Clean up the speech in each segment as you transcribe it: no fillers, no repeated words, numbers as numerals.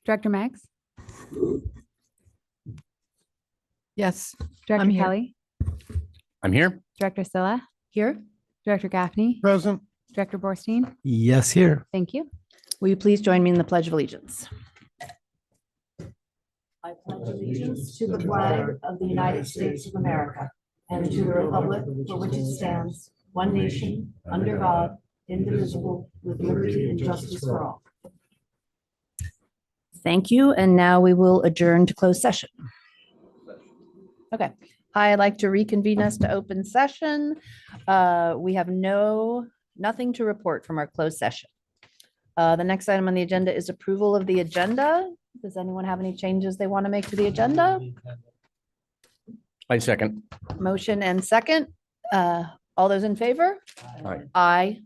Director Meggs, Yes, Director I'm here. Kelly, I'm here. Director Silla, Here. Director Gaffney, Present. Director Borstein. Yes, here. Thank you. Will you please join me in the Pledge of Allegiance? I pledge allegiance to the flag of the United States of America and to the republic for which it stands, one nation, under God, indivisible, with liberty and justice for all. Thank you. And now we will adjourn to closed session. Okay. I'd like to reconvene us to open session. We have nothing to report from our closed session. The next item on the agenda is approval of the agenda. Does anyone have any changes they want to make to the agenda? I second. Motion and second. All those in favor? Aye. Aye.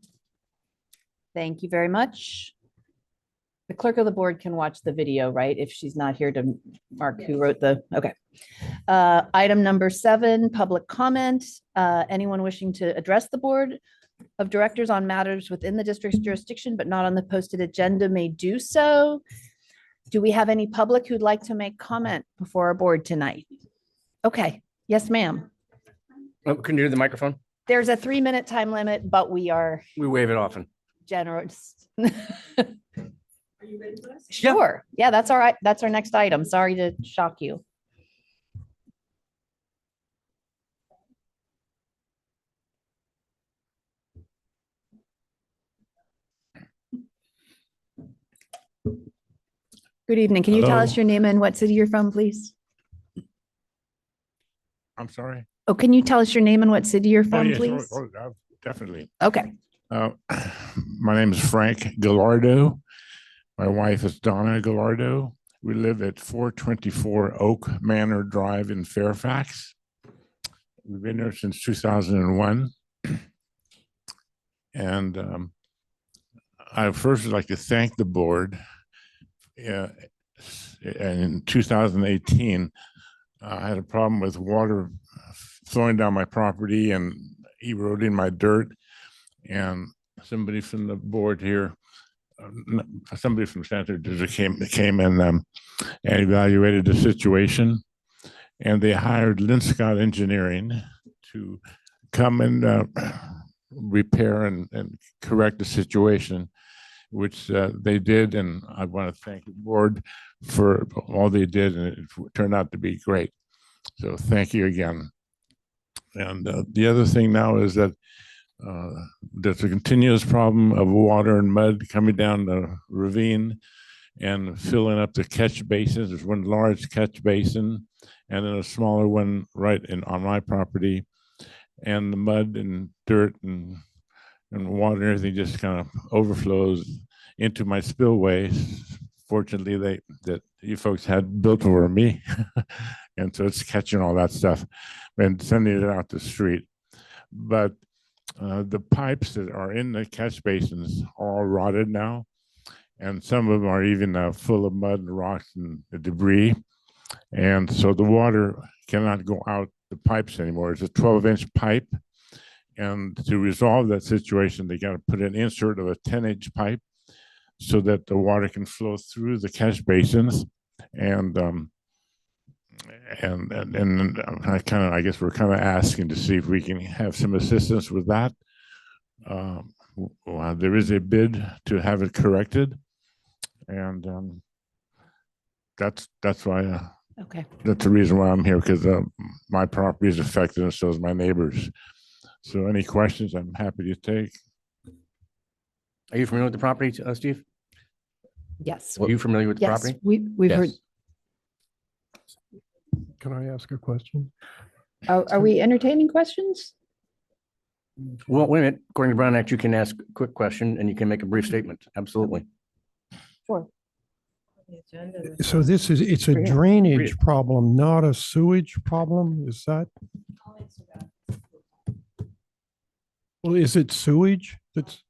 Thank you very much. The clerk of the board can watch the video, right? If she's not here to mark who wrote okay. Item number 7, public comment. Anyone wishing to address the board of directors on matters within the district's jurisdiction, but not on the posted agenda may do so. Do we have any public who'd like to make comment before our board tonight? Okay. Yes, ma'am. Oh, can you do the microphone? There's a 3-minute time limit, but we are We waive it often. generous. Are you ready for us? Sure. Yeah, that's all right. That's our next item. Sorry to shock you. Good evening. Can you tell us Hello. your name and what city you're from, please? I'm sorry. Oh, can you tell us your name and what city you're from, yes, please? definitely. Okay. My name is Frank Gallardo. My wife is Donna Gallardo. We live at 424 Oak Manor Drive in Fairfax. We've been there since 2001. And I first would like to thank the board. In 2018, I had a problem with water flowing down my property and eroding my dirt. And somebody from the board here, somebody from Sanitary came and evaluated the situation. And they hired Linscott Engineering to come and repair and correct the situation, which they did. And I want to thank the board for all they did, and it turned out to be great. So thank you again. And the other thing now is that there's a continuous problem of water and mud coming down the ravine and filling up the catch basins. There's one large catch basin and then a smaller one right on my property. And the mud and dirt and water and everything just kind of overflows into my spillway. Fortunately, that you folks had built over me. And so it's catching all that stuff and sending it out the street. But the pipes that are in the catch basins are all rotted now. And some of them are even full of mud and rocks and debris. And so the water cannot go out the pipes anymore. It's a 12-inch pipe. And to resolve that situation, they got to put an insert of a 10-inch pipe so that the water can flow through the catch basins. And I guess we're kind of asking to see if we can have some assistance with that. There is a bid to have it corrected, and that's why. Okay. That's the reason why I'm here, because my property is affected, and so is my neighbors. So, any questions? I'm happy to take. Are you familiar with the property, Steve? Yes. Are you familiar with the Yes. property? We've heard. Yes. Can I ask a question? Are we entertaining questions? Well, wait a minute. According to Brown Act, you can ask a quick question and you can make a brief statement. Absolutely. Sure. So it's a Read it. drainage problem, not a sewage problem, is that? Well, is it sewage? That's.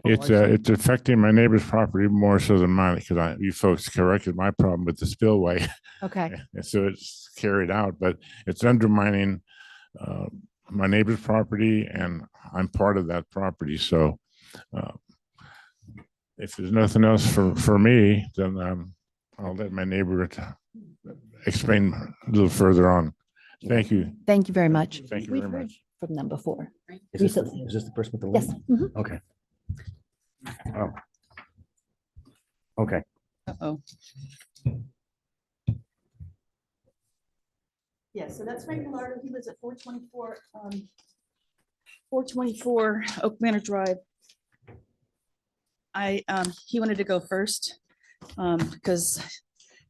It's affecting my neighbor's property more so than mine, because you folks corrected my problem with the spillway, Okay. and so it's carried out. But it's undermining my neighbor's property, and I'm part of that property. So if there's nothing else for me, then I'll let my neighbor explain a little further on. Thank you. Thank you very much. Thank you We've very heard much. from them before. Is this the person with the Yes. link? Mhm. Okay. Oh. Okay. Uh-oh. Yeah, so that's Frank Millardo. He lives at 424 Oak Manor Drive. He wanted to go first, because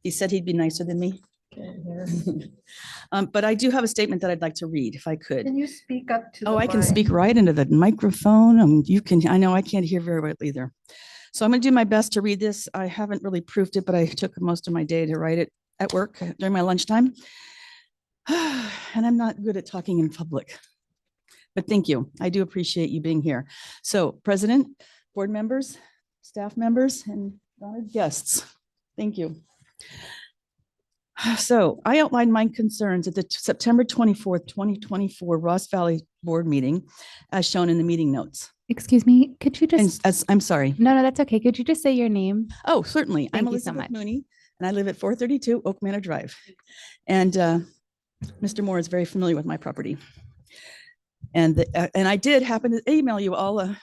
he said he'd be nicer than me. But I do have a statement that I'd like to read, if I could. Can you speak up to? Oh, the I can mic? speak right into the microphone, and you can, I know I can't hear very well either. So I'm gonna do my best to read this. I haven't really proofed it, but I took most of my day to write it at work during my lunchtime. And I'm not good at talking in public. But thank you. I do appreciate you being here. So President, board members, staff members, and honored guests, thank you. So I outlined my concerns at the September 24th, 2024 Ross Valley Board meeting, as shown in the meeting notes. Excuse me, could you And just, I'm sorry. no, that's okay. Could you just say your name? Oh, certainly. I'm Thank you so Elizabeth much. Mooney, and I live at 432 Oak Manor Drive. And Mr. Moore is very familiar with my property. And I did happen to email you all a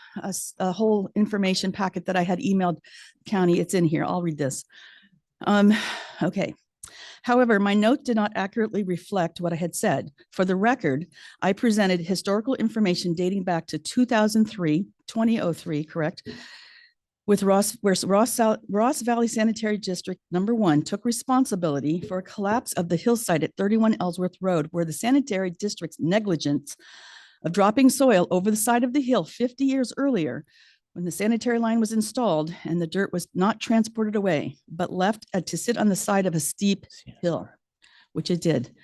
whole information packet that I had emailed county. It's in here. I'll read this. Okay. However, my note did not accurately reflect what I had said. For the record, I presented historical information dating back to 2003, correct? With Ross Valley Sanitary District #1 took responsibility for a collapse of the hillside at 31 Ellsworth Road, where the sanitary district's negligence of dropping soil over the side of the hill 50 years earlier, when the sanitary line was installed and the dirt was not transported away, but left to sit on the side of a steep hill, which it did.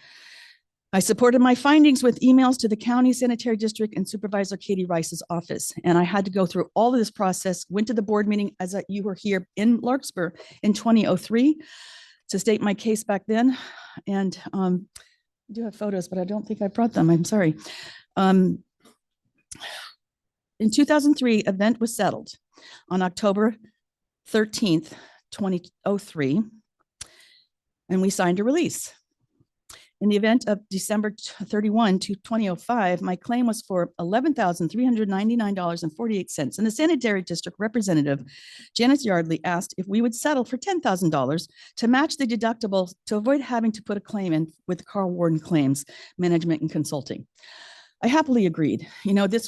I supported my findings with emails to the county sanitary district and Supervisor Katie Rice's office. And I had to go through all of this process, went to the board meeting as you were here in Larkspur in 2003 to state my case back then. And I do have photos, but I don't think I brought them. I'm sorry. In 2003, event was settled on October 13th, 2003, and we signed a release. In the event of December 31 to 2005, my claim was for $11,399.48. And the sanitary district representative, Janice Yardley, asked if we would settle for $10,000 to match the deductible to avoid having to put a claim in with Carl Warden Claims Management and Consulting. I happily agreed. You know, the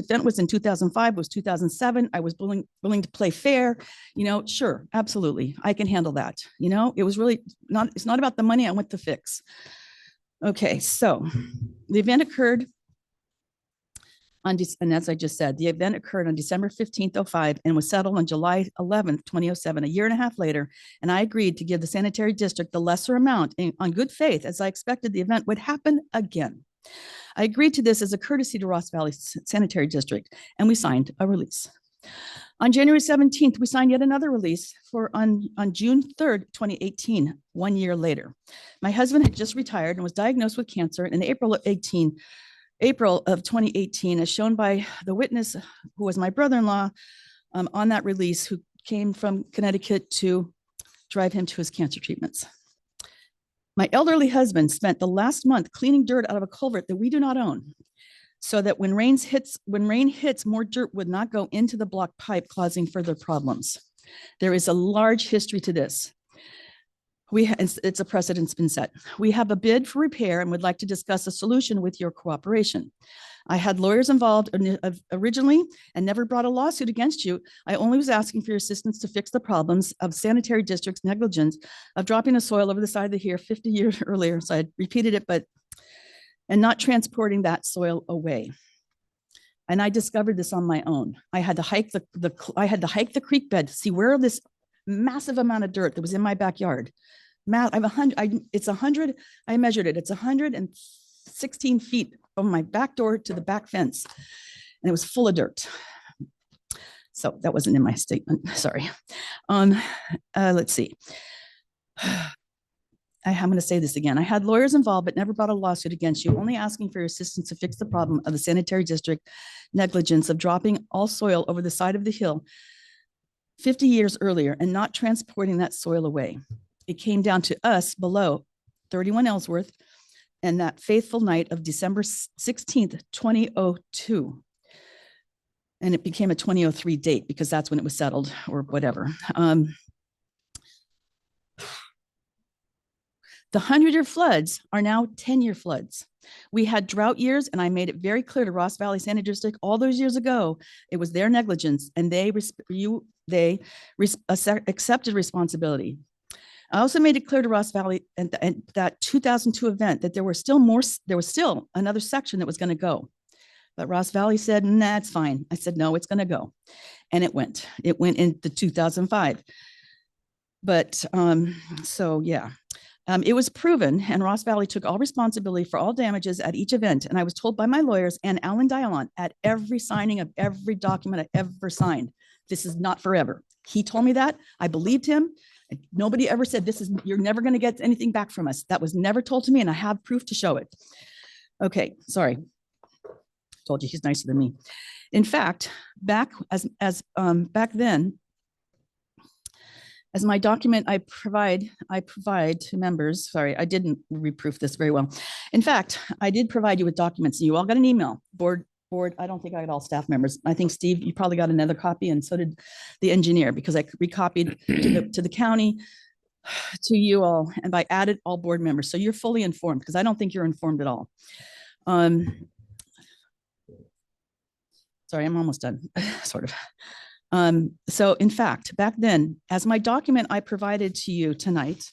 event was in 2005, was 2007. I was willing to play fair. You know, sure, absolutely. I can handle that. You know, it was really not, it's not about the money. I want the fix. Okay, so the event occurred on, and as I just said, the event occurred on December 15th, 2005 and was settled on July 11th, 2007, a year and a half later. And I agreed to give the sanitary district the lesser amount on good faith, as I expected the event would happen again. I agreed to this as a courtesy to Ross Valley Sanitary District, and we signed a release. On January 17th, we signed yet another release on June 3rd, 2018, 1 year later. My husband had just retired and was diagnosed with cancer in April of 2018, as shown by the witness who was my brother-in-law on that release, who came from Connecticut to drive him to his cancer treatments. My elderly husband spent the last month cleaning dirt out of a culvert that we do not own, so that when rain hits, more dirt would not go into the block pipe, causing further problems. There is a large history to this. It's a precedent's been set. We have a bid for repair and would like to discuss a solution with your cooperation. I had lawyers involved originally and never brought a lawsuit against you. I only was asking for your assistance to fix the problems of sanitary district's negligence of dropping the soil over the side of the hill 50 years earlier. So I repeated it, and not transporting that soil away. And I discovered this on my own. I had to hike the creek bed to see where this massive amount of dirt that was in my backyard. I measured it. It's 116 feet from my back door to the back fence, and it was full of dirt. So that wasn't in my statement, sorry. Let's see. I'm going to say this again. I had lawyers involved, but never brought a lawsuit against you, only asking for your assistance to fix the problem of the sanitary district negligence of dropping all soil over the side of the hill 50 years earlier and not transporting that soil away. It came down to us below 31 Ellsworth and that faithful night of December 16th, 2002. And it became a 2003 date because that's when it was settled or whatever. The 100-year floods are now 10-year floods. We had drought years, and I made it very clear to Ross Valley Sanitary District all those years ago, it was their negligence, and they accepted responsibility. I also made it clear to Ross Valley and that 2002 event that there was still another section that was going to go. But Ross Valley said, nah, it's fine. I said, no, it's going to go. And it went into 2005. But so, yeah. It was proven, and Ross Valley took all responsibility for all damages at each event. And I was told by my lawyers and Alan Dialon at every signing of every document I ever signed, this is not forever. He told me that. I believed him. Nobody ever said, you're never going to get anything back from us. That was never told to me, and I have proof to show it. Okay, sorry. Told you he's nicer than me. In fact, back then, as my document I provide to members, sorry, I didn't reproof this very well. In fact, I did provide you with documents and you all got an email. Board, I don't think I got all staff members. I think Steve, you probably got another copy, and so did the engineer, because I recopied to the county, to you all, and I added all board members. So you're fully informed, because I don't think you're informed at all. Sorry, I'm almost done, sort of. So in fact, back then, as my document I provided to you tonight,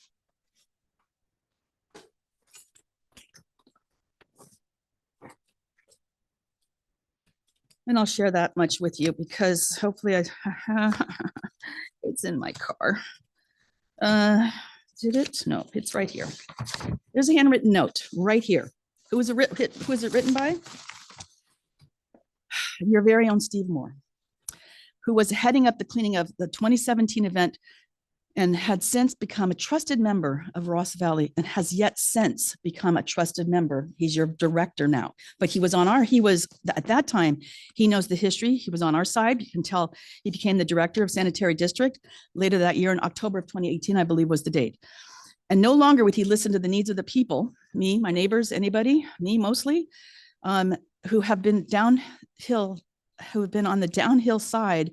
and I'll share that much with you because hopefully it's in my car. Did it? No, it's right here. There's a handwritten note right here. Who was it written by? Your very own Steve Moore, who was heading up the cleaning of the 2017 event and had since become a trusted member of Ross Valley and has yet since become a trusted member. He's your director now, but at that time, he knows the history. He was on our side. You can tell he became the director of Sanitary District later that year in October of 2018, I believe was the date. And no longer would he listen to the needs of the people, me, my neighbors, anybody, me mostly, who have been on the downhill side,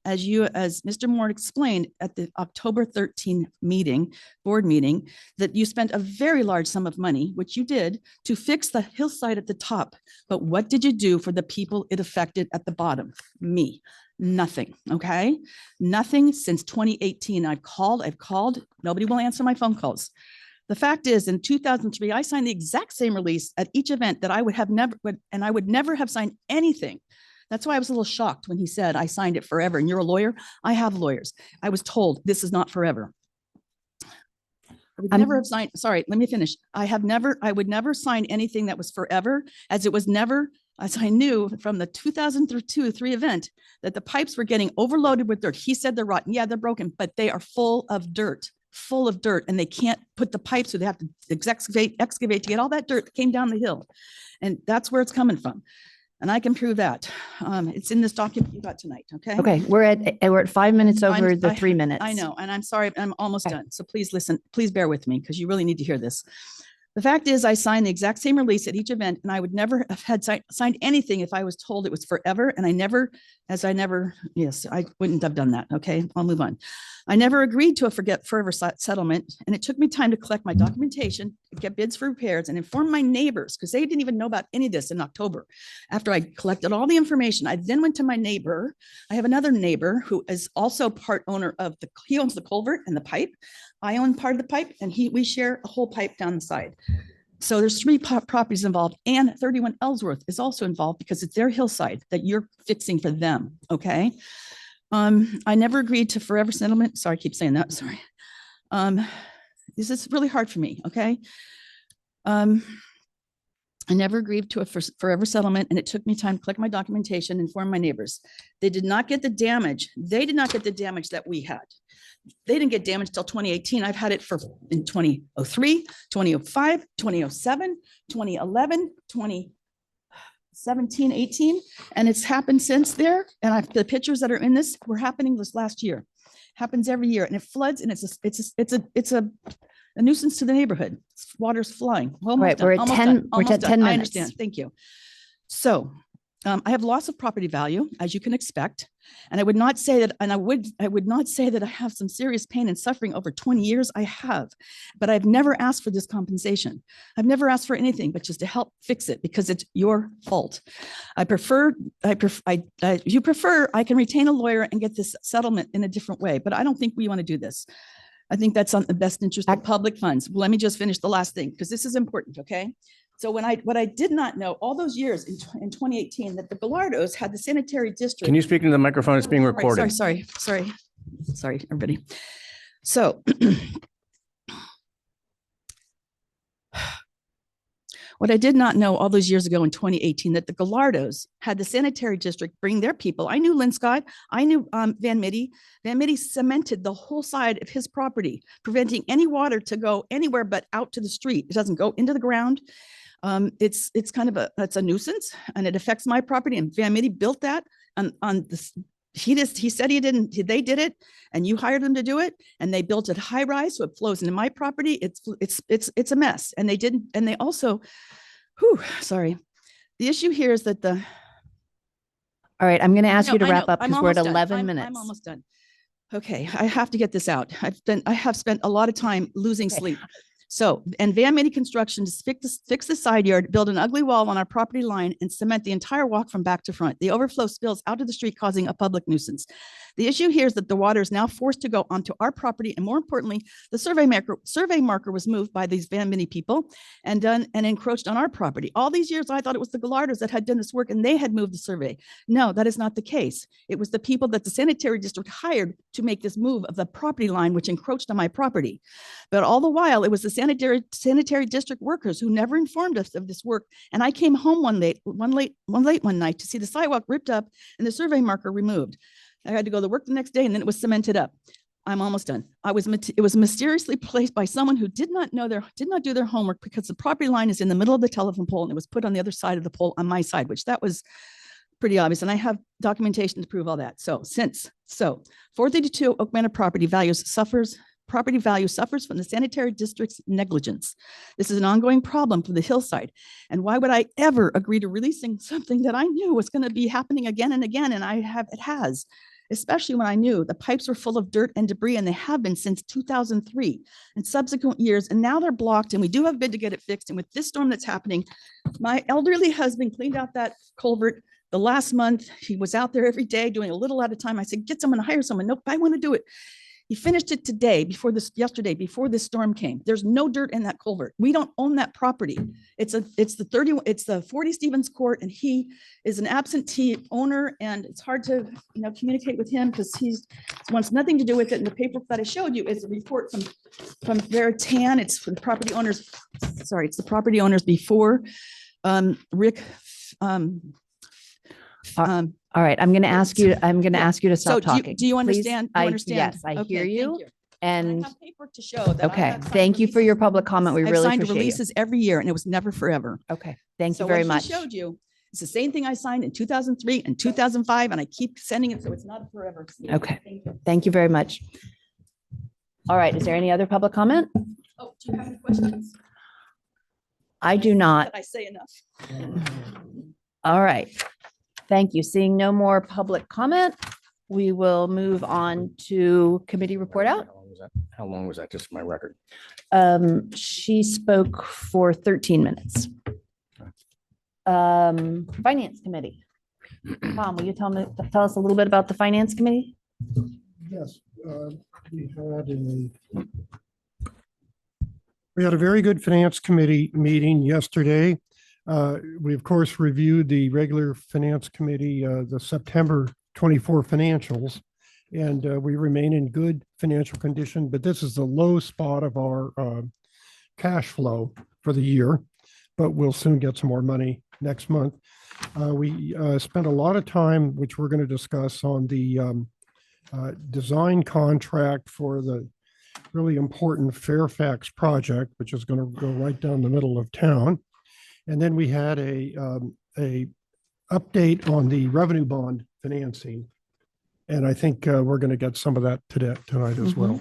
as Mr. Moore explained at the October 13 board meeting, that you spent a very large sum of money, which you did, to fix the hillside at the top. But what did you do for the people it affected at the bottom? Me. Nothing. Okay. Nothing since 2018. I've called. Nobody will answer my phone calls. The fact is, in 2003, I signed the exact same release at each event that I would never have signed anything. That's why I was a little shocked when he said I signed it forever. And you're a lawyer. I have lawyers. I was told this is not forever. I would never have signed. Sorry, let me finish. I would never sign anything that was forever, as it was never, as I knew from the 2002-3 event, that the pipes were getting overloaded with dirt. He said they're rotten. Yeah, they're broken, but they are full of dirt, and they can't put the pipes, so they have to excavate to get all that dirt that came down the hill. And that's where it's coming from. And I can prove that. It's in this document you got tonight, okay? Okay, we're at 5 minutes over the 3 minutes. I know, and I'm sorry, I'm almost done. So please listen, please bear with me, because you really need to hear this. The fact is, I signed the exact same release at each event, and I would never have had signed anything if I was told it was forever. And I wouldn't have done that. Okay, I'll move on. I never agreed to a forever settlement, and it took me time to collect my documentation, get bids for repairs, and inform my neighbors, because they didn't even know about any of this in October. After I collected all the information, I then went to my neighbor. I have another neighbor who is also part owner of he owns the culvert and the pipe. I own part of the pipe, and we share a whole pipe down the side. So there's 3 properties involved, and 31 Ellsworth is also involved because it's their hillside that you're fixing for them. Okay. I never agreed to forever settlement. Sorry, I keep saying that. Sorry. This is really hard for me. Okay. I never agreed to a forever settlement, and it took me time to collect my documentation and inform my neighbors. They did not get the damage. They did not get the damage that we had. They didn't get damage till 2018. I've had it in 2003, 2005, 2007, 2011, 2017, 18, and it's happened since there. And the pictures that are in this were happening this last year. happens every year and it floods and it's a nuisance to the neighborhood. Water's flying. Almost right, done, we're at almost 10 done, we're almost at done. 10 I minutes. understand. Thank you. So I have loss of property value, as you can expect. And I would not say that, and I would not say that I have some serious pain and suffering over 20 years. I have, but I've never asked for this compensation. I've never asked for anything, but just to help fix it because it's your fault. I prefer, you prefer, I can retain a lawyer and get this settlement in a different way, but I don't think we want to do this. I think that's on the best interest of public funds. Let me just finish the last thing, because this is important, okay? So what I did not know all those years in 2018, that the Gallardos had the sanitary district. Can you speak into the microphone? It's being recorded. Sorry, everybody. So what I did not know all those years ago in 2018, that the Gallardos had the sanitary district bring their people. I knew Lynn Scott. I knew Van Mitty. Van Mitty cemented the whole side of his property, preventing any water to go anywhere but out to the street. It doesn't go into the ground. It's kind of it's a nuisance and it affects my property. And Van Mitty built that on this. He said he didn't, they did it and you hired them to do it. And they built it high rise. So it flows into my property. It's a mess. And they didn't, and they also, sorry. The issue here is that All right, I'm going to ask you to wrap up because we're at 11 I'm minutes. almost done. Okay, I have to get this out. I have spent a lot of time losing sleep. So, and Van Mitty Construction to fix the side yard, build an ugly wall on our property line and cement the entire walk from back to front. The overflow spills out to the street, causing a public nuisance. The issue here is that the water is now forced to go onto our property. And more importantly, the survey marker was moved by these Van Mitty people and encroached on our property. All these years, I thought it was the Gallardos that had done this work and they had moved the survey. No, that is not the case. It was the people that the sanitary district hired to make this move of the property line, which encroached on my property. But all the while, it was the sanitary district workers who never informed us of this work. And I came home one night to see the sidewalk ripped up and the survey marker removed. I had to go to work the next day and then it was cemented up. I'm almost done. It was mysteriously placed by someone who did not do their homework because the property line is in the middle of the telephone pole and it was put on the other side of the pole on my side, which that was pretty obvious. And I have documentation to prove all that. So 432 Oak Manor property value suffers from the sanitary district's negligence. This is an ongoing problem for the hillside. And why would I ever agree to releasing something that I knew was going to be happening again and again? And it has, especially when I knew the pipes were full of dirt and debris, and they have been since 2003 and subsequent years. And now they're blocked and we do have a bid to get it fixed. And with this storm that's happening, my elderly husband cleaned out that culvert the last month. He was out there every day doing a little at a time. I said, get someone, hire someone. Nope, I want to do it. He finished it yesterday, before this storm came. There's no dirt in that culvert. We don't own that property. It's the 40 Stevens Court, and he is an absentee owner, and it's hard to communicate with him because he wants nothing to do with it. And the paper that I showed you is a report from Veritan. It's for the property owners. Sorry, it's the property owners before Rick. All right, I'm going to ask you to stop So talking. do you Please. understand? Do you understand? Yes, I Okay, hear thank you. And And I have paperwork to show that. I okay, have signed thank you for your releases. public comment. We I've really signed appreciate you. releases every year and it was never forever. Okay, thank you So very what much. she showed you, it's the same thing I signed in 2003 and 2005, and I keep sending it, so it's not forever. Okay. Thank you. Thank you very much. All right, is there any other public comment? Oh, do you have any questions? I do not. Did I say enough? All right. Thank you. Seeing no more public comment, we will move on to committee report out. How long was that? Just for my record. She spoke for 13 minutes. Finance Committee. Tom, will you tell us a little bit about the Finance Committee? Yes, we had a very good Finance Committee meeting yesterday. We, of course, reviewed the regular Finance Committee, the September 24 financials, and we remain in good financial condition, but this is the low spot of our cash flow for the year, but we'll soon get some more money next month. We spent a lot of time, which we're going to discuss, on the design contract for the really important Fairfax project, which is going to go right down the middle of town. And then we had a update on the revenue bond financing. And I think we're going to get some of that tonight as well.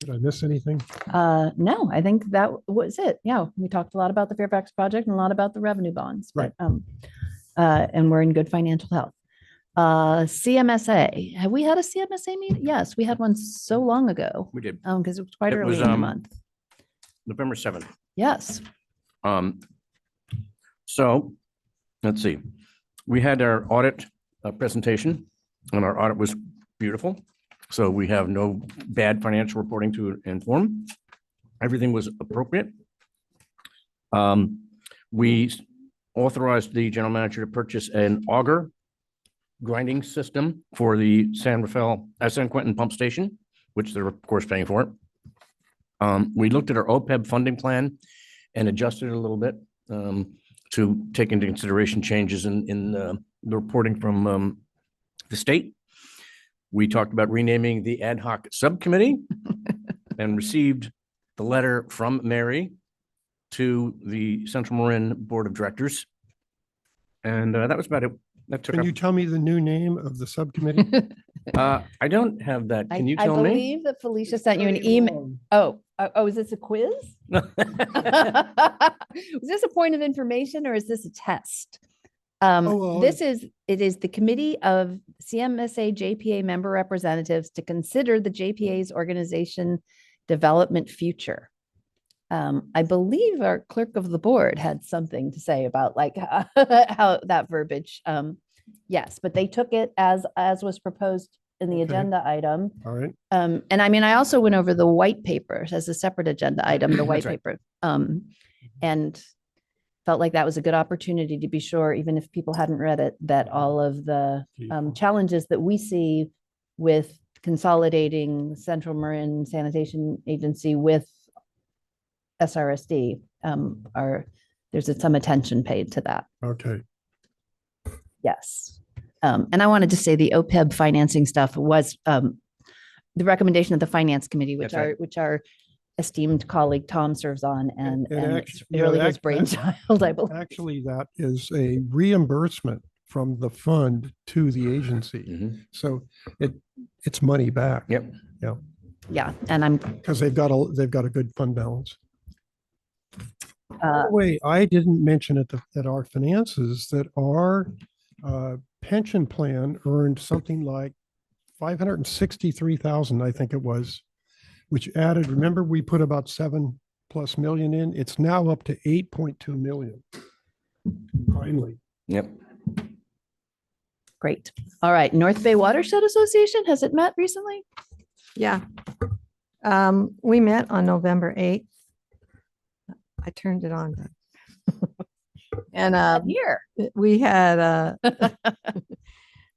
Did I miss anything? No, I think that was it. Yeah, we talked a lot about the Fairfax project and a lot about the revenue bonds, but, and we're in good financial health. CMSA, have we had a CMSA meeting? Yes, we had one so long ago. We did. Because it was quite It early was, in the month. November 7th. Yes. So let's see. We had our audit presentation and our audit was beautiful. So we have no bad financial reporting to inform. Everything was appropriate. We authorized the general manager to purchase an auger grinding system for the San Quentin pump station, which they're of course paying for it. We looked at our OPEB funding plan and adjusted it a little bit to take into consideration changes in the reporting from the state. We talked about renaming the ad hoc subcommittee and received the letter from Mary to the Central Marin Board of Directors. And that was about it. That took Can up, you tell me the new name of the subcommittee? I don't have that. Can you I tell me? believe that Felicia sent you an email. Oh, is this a quiz? Is this a point of information or is this a test? It is the committee of CMSA JPA member representatives to consider the JPA's organization development future. I believe our clerk of the board had something to say about like how that verbiage. Yes, but they took it as was proposed in the Okay. agenda item. All right. And I mean, I also went over the white paper as a separate agenda item, the white That's right. paper. And felt like that was a good opportunity to be sure, even if people hadn't read it, that all of the challenges that we see with consolidating Central Marin Sanitation Agency with SRSD there's some attention paid to that. Okay. Yes. And I wanted to say the OPEB financing stuff was the recommendation of the finance committee, That's right. which our esteemed colleague Tom serves on, and it's yeah, really his brainchild, I believe. Actually, that is a reimbursement from the fund to the agency. Mhm. So it's money back. Yep. Yeah, and I'm Because they've got a good fund balance. uh, Wait, I didn't mention at our finances that our pension plan earned something like 563,000, I think it was, which added, remember, we put about 7+ million in. It's now up to 8.2 million. Finally. Yep. great. All right, North Bay Watershed Association, has it met recently? Yeah. We met on November 8th. I turned it on. And Here. we had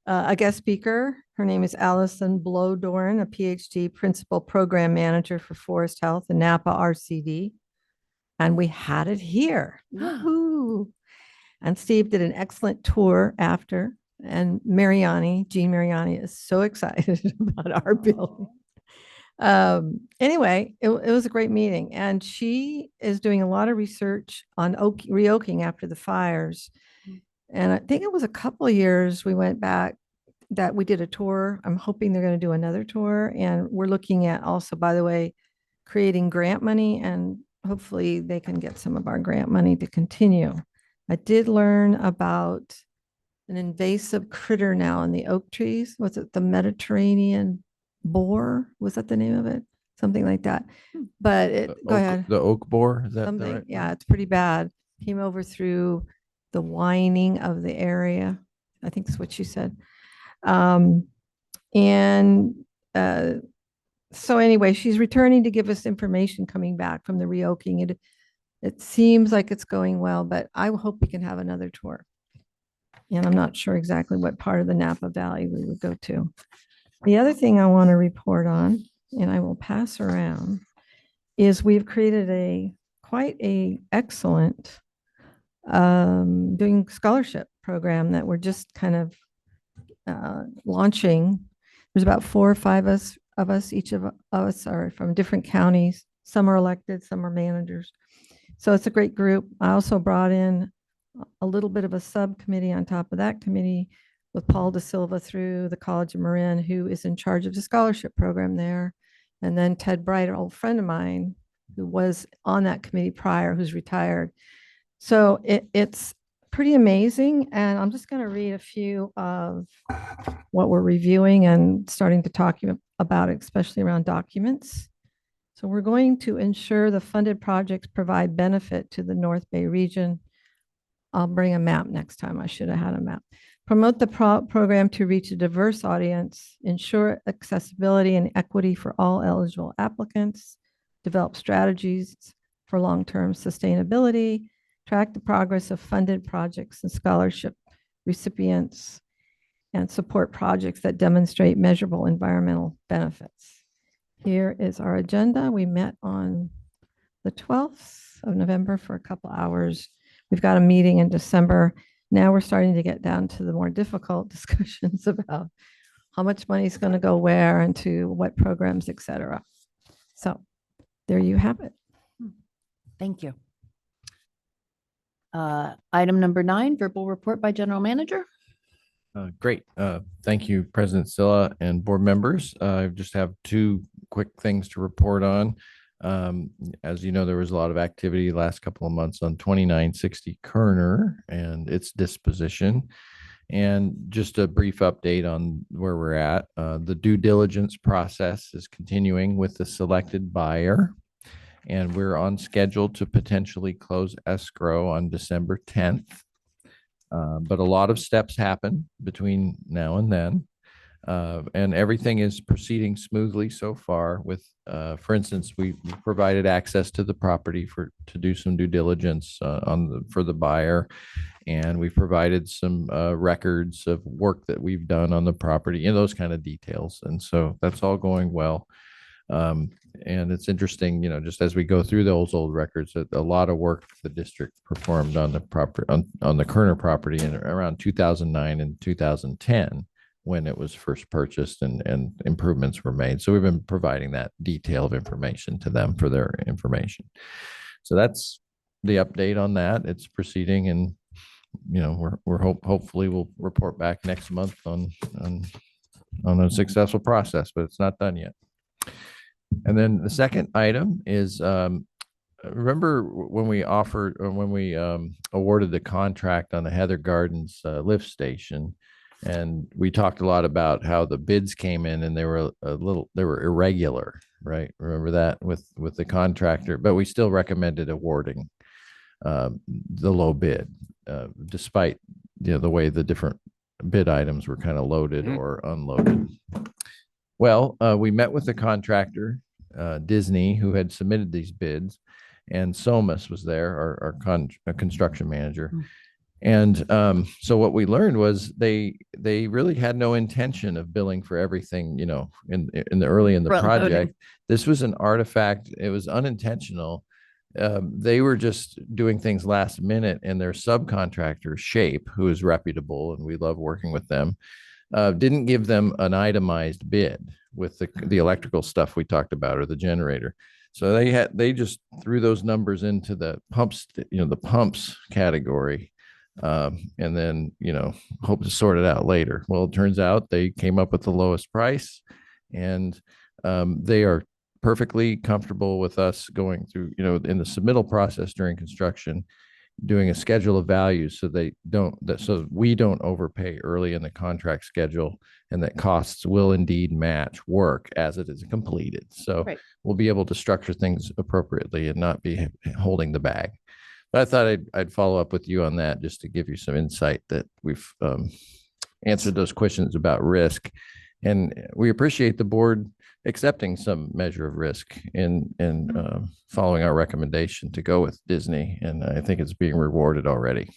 a guest speaker. Her name is Allison Blowdorn, a PhD principal program manager for forest health in Napa RCD. And we had it here. Woohoo. And Steve did an excellent tour after. And Jean Mariani is so excited about our building. Anyway, it was a great meeting, and she is doing a lot of research on re-oaking after the fires. And I think it was a couple of years we went back that we did a tour. I'm hoping they're going to do another tour, and we're looking at also, by the way, creating grant money, and hopefully they can get some of our grant money to continue. I did learn about an invasive critter now in the oak trees. Was it the Mediterranean boar? Was that the name of it? Something like that. But go ahead. The oak boar, is that the Something, right? yeah, it's pretty bad. Came over through the whining of the area. I think that's what she said. So anyway, she's returning to give us information coming back from the re-oaking. It seems like it's going well, but I hope we can have another tour. And I'm not sure exactly what part of the Napa Valley we would go to. The other thing I want to report on, and I will pass around, is we've created quite a excellent doing scholarship program that we're just kind of launching. There's about 4 or 5 of us, each of us are from different counties. Some are elected, some are managers. So it's a great group. I also brought in a little bit of a subcommittee on top of that committee with Paul De Silva through the College of Marin, who is in charge of the scholarship program there. And then Ted Bright, an old friend of mine, who was on that committee prior, who's retired. So it's pretty amazing. And I'm just going to read a few of what we're reviewing and starting to talk about, especially around documents. So we're going to ensure the funded projects provide benefit to the North Bay region. I'll bring a map next time. I should have had a map. Promote the program to reach a diverse audience, ensure accessibility and equity for all eligible applicants, develop strategies for long-term sustainability, track the progress of funded projects and scholarship recipients, and support projects that demonstrate measurable environmental benefits. Here is our agenda. We met on the 12th of November for a couple hours. We've got a meeting in December. Now we're starting to get down to the more difficult discussions about how much money is going to go where and to what programs, et cetera. So there you have it. Thank you. Item number 9, verbal report by general manager. Great. Thank you, President Silla and board members. I just have 2 quick things to report on. As you know, there was a lot of activity last couple of months on 2960 Kerner and its disposition. And just a brief update on where we're at. The due diligence process is continuing with the selected buyer, and we're on schedule to potentially close escrow on December 10th. But a lot of steps happen between now and then. And everything is proceeding smoothly so far with, for instance, we provided access to the property to do some due diligence for the buyer. And we've provided some records of work that we've done on the property and those kind of details. And so that's all going well. And it's interesting, just as we go through those old records, that a lot of work the district performed on the property, on the Kerner property in around 2009 and 2010, when it was first purchased and improvements were made. So we've been providing that detail of information to them for their information. So that's the update on that. It's proceeding, and hopefully we'll report back next month on a successful process, but it's not done yet. And then the second item is, remember when we awarded the contract on the Heather Gardens lift station, and we talked a lot about how the bids came in and they were irregular, right? Remember that with the contractor, but we still recommended awarding the low bid, despite the way the different bid items were kind of loaded or unloaded. Well, we met with the contractor, Disney, who had submitted these bids, and Somas was there, our construction manager. And so what we learned was they really had no intention of billing for everything, in the early in the project. This was an artifact. It was unintentional. They were just doing things last minute, and their subcontractor, Shape, who is reputable, and we love working with them, didn't give them an itemized bid with the electrical stuff we talked about, or the generator. So they just threw those numbers into the pumps, the pumps category, and then, hope to sort it out later. Well, it turns out they came up with the lowest price, and they are perfectly comfortable with us going through, in the submittal process during construction, doing a schedule of values so so we don't overpay early in the contract schedule, and that costs will indeed match work as it is completed. So we'll be able to structure things appropriately and not be holding the bag. But I thought I'd follow up with you on that, just to give you some insight that we've answered those questions about risk. And we appreciate the board accepting some measure of risk in following our recommendation to go with Disney. And I think it's being rewarded already.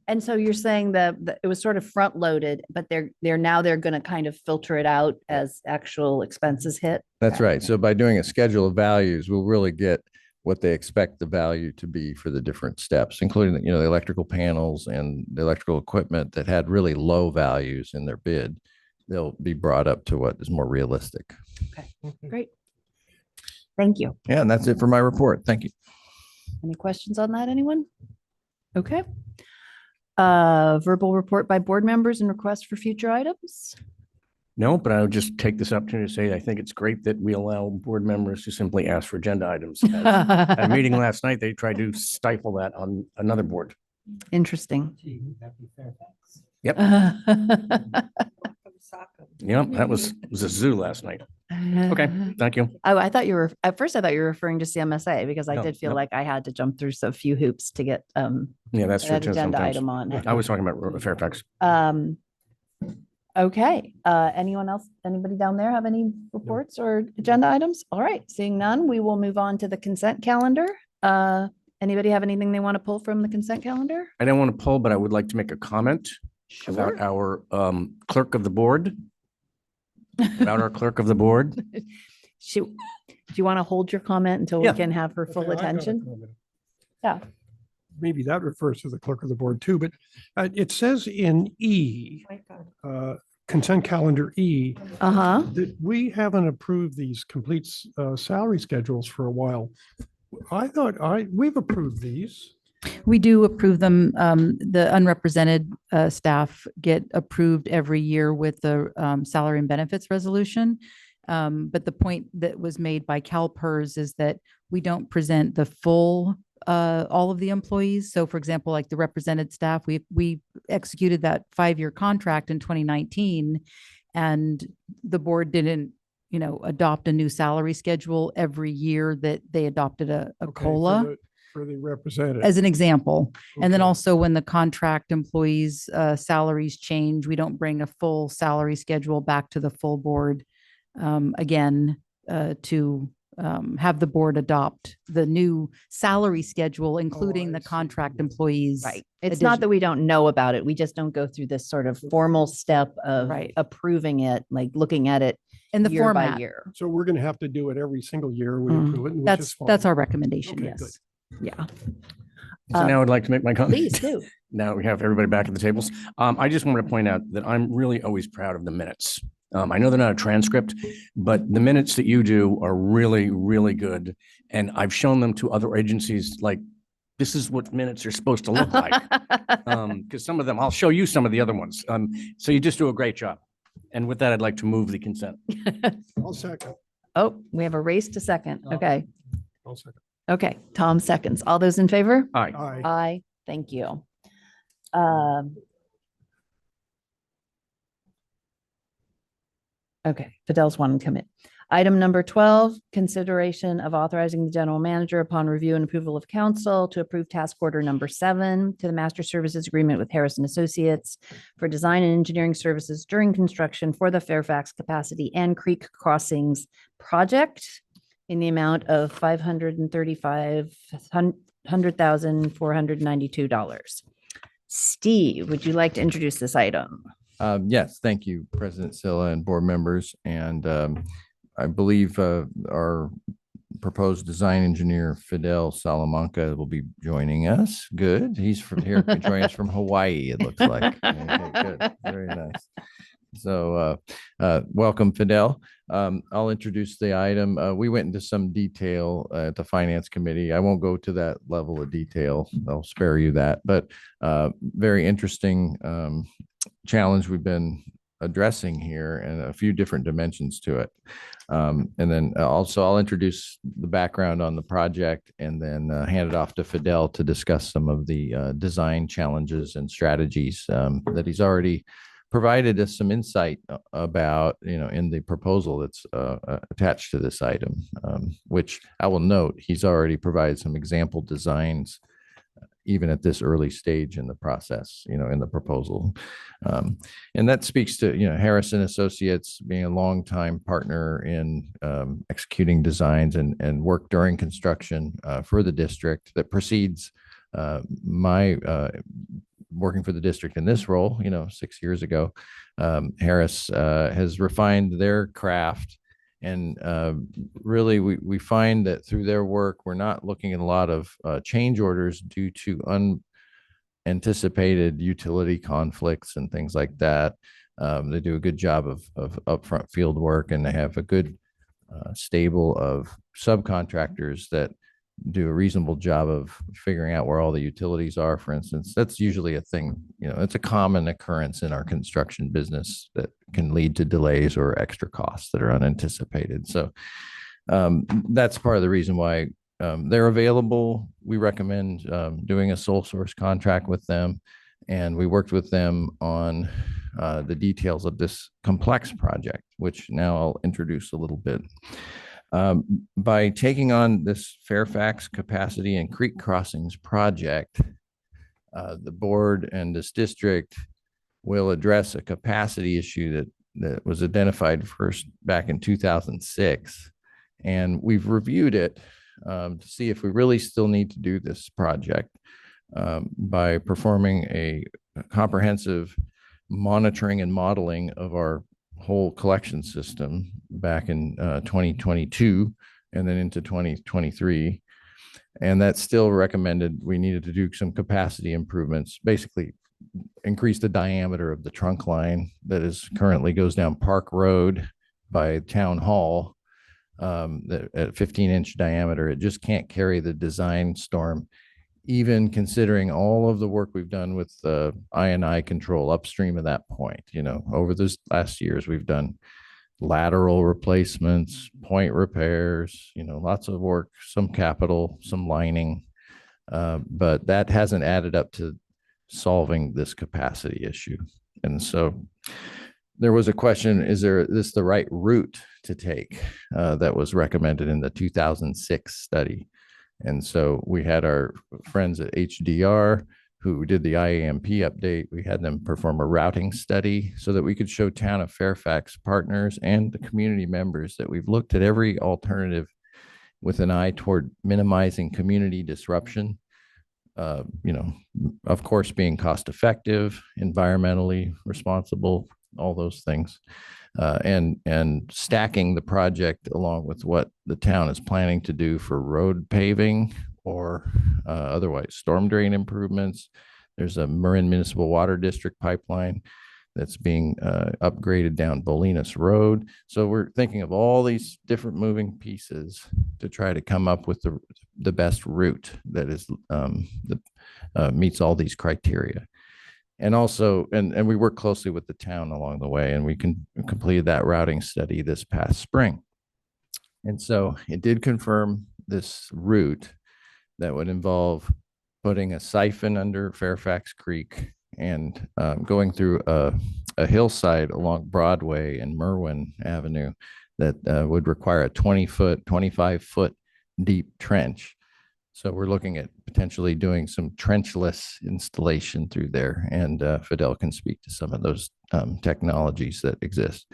And so you're saying that it was sort of front loaded, but they're going to kind of filter it out as actual expenses hit. That's right. So by doing a schedule of values, we'll really get what they expect the value to be for the different steps, including, the electrical panels and the electrical equipment that had really low values in their bid. They'll be brought up to what is more realistic. Okay, great. Thank you. Yeah, and that's it for my report. Thank you. Any questions on that, anyone? Okay. Verbal report by board members and requests for future items. No, but I would just take this opportunity to say, I think it's great that we allow board members to simply ask for agenda items. At a meeting last night, they tried to stifle that on another board. Interesting. Yep. Yep, that was a zoo last night. Okay, thank you. Oh, I thought you were, at first I thought you were referring to CMSA because I No, did feel no. like I had to jump through so few hoops to get Yeah, that's true that too agenda sometimes. item on. I was talking about Fairfax. Okay, anyone else, anybody down there have any reports or agenda items? All right, seeing none, we will move on to the consent calendar. Anybody have anything they want to pull from the consent calendar? I don't want to pull, but I would like to make a comment about our clerk of the board. About our clerk of the board. Do you want to hold your comment until we Yeah. can have her full Okay, I got a attention? comment. Yeah. Maybe that refers to the clerk of the board too, but it says in E, consent calendar E, Uh-huh. that we haven't approved these complete salary schedules for a while. I thought we've approved these. We do approve them. The unrepresented staff get approved every year with the salary and benefits resolution. But the point that was made by CalPERS is that we don't present the full all of the employees. So for example, like the represented staff, we executed that 5-year contract in 2019 and the board didn't, adopt a new salary schedule every year that they adopted a Okay, COLA for the representative. as an example. And then Okay. also when the contract employees' salaries change, we don't bring a full salary schedule back to the full board again to have the board adopt the new salary schedule, including I the see. contract employees. Right. It's not that we don't know about it. We just don't go through this sort of formal step of Right. approving it, like looking at it And the year by format, year. So we're going to have to do it every single year. We Mm. approve it, which is that's fine. our recommendation, Okay, yes. Yeah. So now I'd like to make my comment. Please do. Now we have everybody back at the tables. I just want to point out that I'm really always proud of the minutes. I know they're not a transcript, but the minutes that you do are really, really good. And I've shown them to other agencies, like, this is what minutes are supposed to look like. Because some of them, I'll show you some of the other ones. So you just do a great job. And with that, I'd like to move the consent. I'll second. Oh, we have a race to second. Okay. I'll second. Okay. Tom seconds. All those in favor? Aye. Aye. Aye. Thank you. Okay, Fidel's one commit. Item number 12, consideration of authorizing the general manager upon review and approval of council to approve task order number 7 to the master services agreement with Harrison Associates for design and engineering services during construction for the Fairfax Capacity and Creek Crossings project in the amount of $535,492. Steve, would you like to introduce this item? Yes, thank you, President Silla and board members. And I believe our proposed design engineer, Fidel Salamanca, will be joining us. Good. He's from here, joining us from Hawaii, it looks like. Okay, good. Very nice. So welcome, Fidel. I'll introduce the item. We went into some detail at the Finance Committee. I won't go to that level of detail. I'll spare you that. But very interesting challenge we've been addressing here and a few different dimensions to it. And then also I'll introduce the background on the project and then hand it off to Fidel to discuss some of the design challenges and strategies that he's already provided us some insight about, in the proposal that's attached to this item, which I will note, he's already provided some example designs even at this early stage in the process, in the proposal. And that speaks to, Harrison Associates being a longtime partner in executing designs and work during construction for the district that precedes my working for the district in this role, 6 years ago. Harris has refined their craft. And really, we find that through their work, we're not looking at a lot of change orders due to unanticipated utility conflicts and things like that. They do a good job of upfront field work, and they have a good stable of subcontractors that do a reasonable job of figuring out where all the utilities are, for instance. That's usually a thing, it's a common occurrence in our construction business that can lead to delays or extra costs that are unanticipated. So that's part of the reason why they're available. We recommend doing a sole source contract with them. And we worked with them on the details of this complex project, which now I'll introduce a little bit. By taking on this Fairfax Capacity and Creek Crossings project, the board and this district will address a capacity issue that was identified first back in 2006. And we've reviewed it to see if we really still need to do this project by performing a comprehensive monitoring and modeling of our whole collection system back in 2022 and then into 2023. And that still recommended we needed to do some capacity improvements, basically increase the diameter of the trunk line that is currently goes down Park Road by Town Hall at 15-inch diameter. It just can't carry the design storm, even considering all of the work we've done with the I&I control upstream of that point. Over this last years, we've done lateral replacements, point repairs, lots of work, some capital, some lining, but that hasn't added up to solving this capacity issue. And so there was a question, is this the right route to take that was recommended in the 2006 study? And so we had our friends at HDR who did the IAMP update. We had them perform a routing study so that we could show Town of Fairfax partners and the community members that we've looked at every alternative with an eye toward minimizing community disruption. Of course, being cost effective, environmentally responsible, all those things. And stacking the project along with what the town is planning to do for road paving or otherwise storm drain improvements. There's a Marin Municipal Water District pipeline that's being upgraded down Bolinas Road. So we're thinking of all these different moving pieces to try to come up with the best route that is meets all these criteria. And also, and we work closely with the town along the way, and we completed that routing study this past spring. And so it did confirm this route that would involve putting a siphon under Fairfax Creek and going through a hillside along Broadway and Merwin Avenue that would require a 20-foot, 25-foot deep trench. So we're looking at potentially doing some trenchless installation through there, and Fidel can speak to some of those technologies that exist.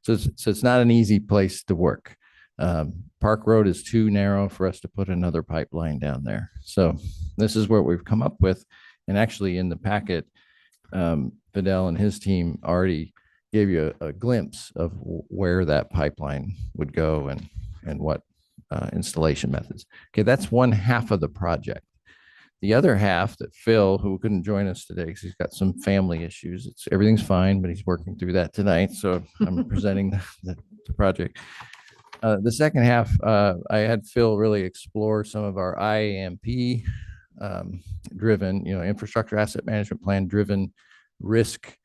So it's not an easy place to work. Park Road is too narrow for us to put another pipeline down there. So this is what we've come up with. And actually in the packet, Fidel and his team already gave you a glimpse of where that pipeline would go and what installation methods. Okay, that's one half of the project. The other half that Phil, who couldn't join us today because he's got some family issues, everything's fine, but he's working through that tonight. So I'm presenting the project. The second half, I had Phil really explore some of our IAMP driven, infrastructure asset management plan driven risk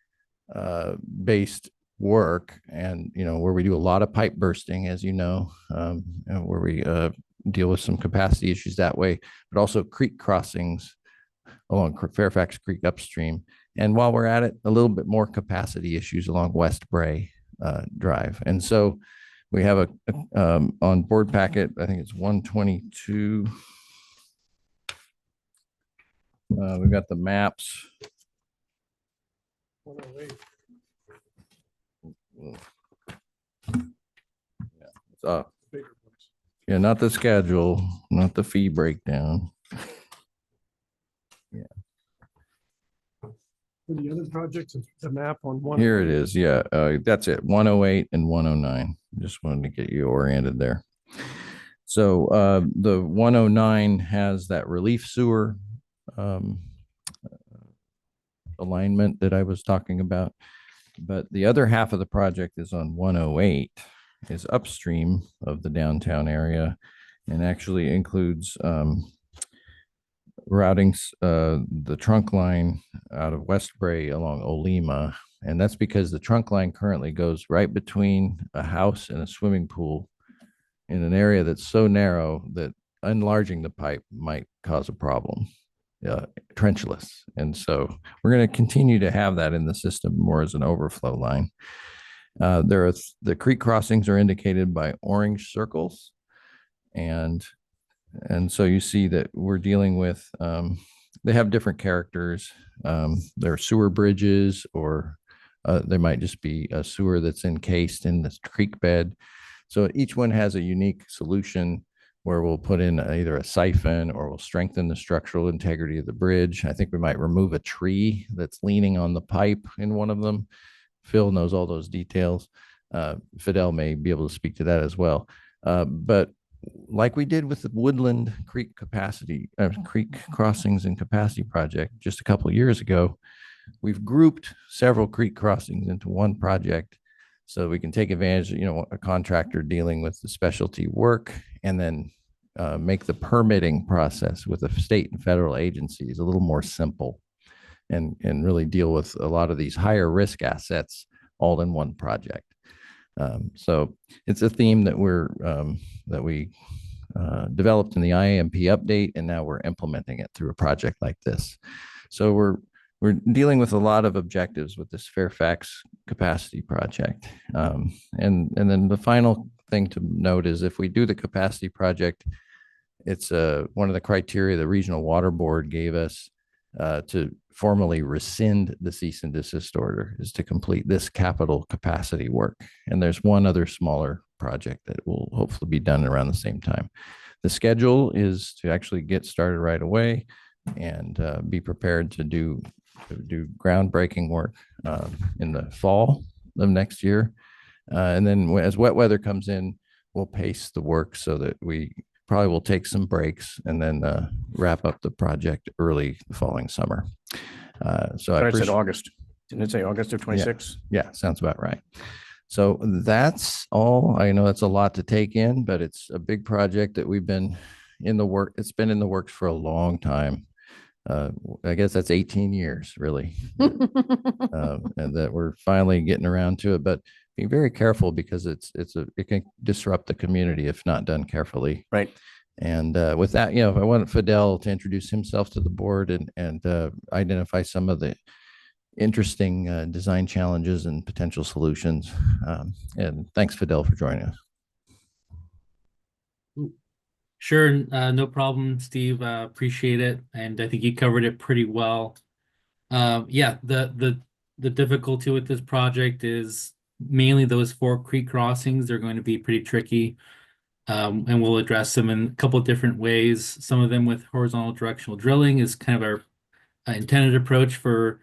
based work, and where we do a lot of pipe bursting, as where we deal with some capacity issues that way, but also creek crossings along Fairfax Creek upstream. And while we're at it, a little bit more capacity issues along West Bray Drive. And so we have on board packet, I think it's 122. We've got the maps. 108. Yeah, yeah, not the schedule, not the fee breakdown. Yeah. For the other projects, it's the map on one. Here it is. Yeah, that's it. 108 and 109. Just wanted to get you oriented there. So the 109 has that relief sewer alignment that I was talking about. But the other half of the project is on 108, is upstream of the downtown area. and actually includes routing the trunk line out of Westbury along Olema. And that's because the trunk line currently goes right between a house and a swimming pool in an area that's so narrow that enlarging the pipe might cause a problem, trenchless. And so we're going to continue to have that in the system more as an overflow line. The creek crossings are indicated by orange circles. And so you see that we're dealing with, they have different characters. There are sewer bridges, or there might just be a sewer that's encased in this creek bed. So each one has a unique solution where we'll put in either a siphon or we'll strengthen the structural integrity of the bridge. I think we might remove a tree that's leaning on the pipe in one of them. Phil knows all those details. Fidel may be able to speak to that as well. But like we did with the Woodland Creek Creek Crossings and Capacity Project just a couple of years ago, we've grouped several creek crossings into one project so we can take advantage of, a contractor dealing with the specialty work, and then make the permitting process with the state and federal agencies a little more simple, and really deal with a lot of these higher risk assets all in one project. So it's a theme that we developed in the IAMP update, and now we're implementing it through a project like this. So we're dealing with a lot of objectives with this Fairfax capacity project. And then the final thing to note is if we do the capacity project, it's one of the criteria the Regional Water Board gave us to formally rescind the cease and desist order is to complete this capital capacity work. And there's one other smaller project that will hopefully be done around the same time. The schedule is to actually get started right away and be prepared to do groundbreaking work in the fall of next year. And then as wet weather comes in, we'll pace the work so that we probably will take some breaks and then wrap up the project early the following summer. So I said August. Didn't it say August of 26? Yeah, sounds about right. So that's all. I know that's a lot to take in, but it's a big project that we've been in the work. It's been in the works for a long time. I guess that's 18 years really, and that we're finally getting around to it. But be very careful because it can disrupt the community if not done carefully. Right. And with that, I want Fidel to introduce himself to the board and identify some of the interesting design challenges and potential solutions. And thanks, Fidel, for joining us. Sure, no problem, Steve. Appreciate it, and I think you covered it pretty well. Yeah, the difficulty with this project is mainly those 4 creek crossings. They're going to be pretty tricky, and we'll address them in a couple of different ways. Some of them with horizontal directional drilling is kind of our intended approach for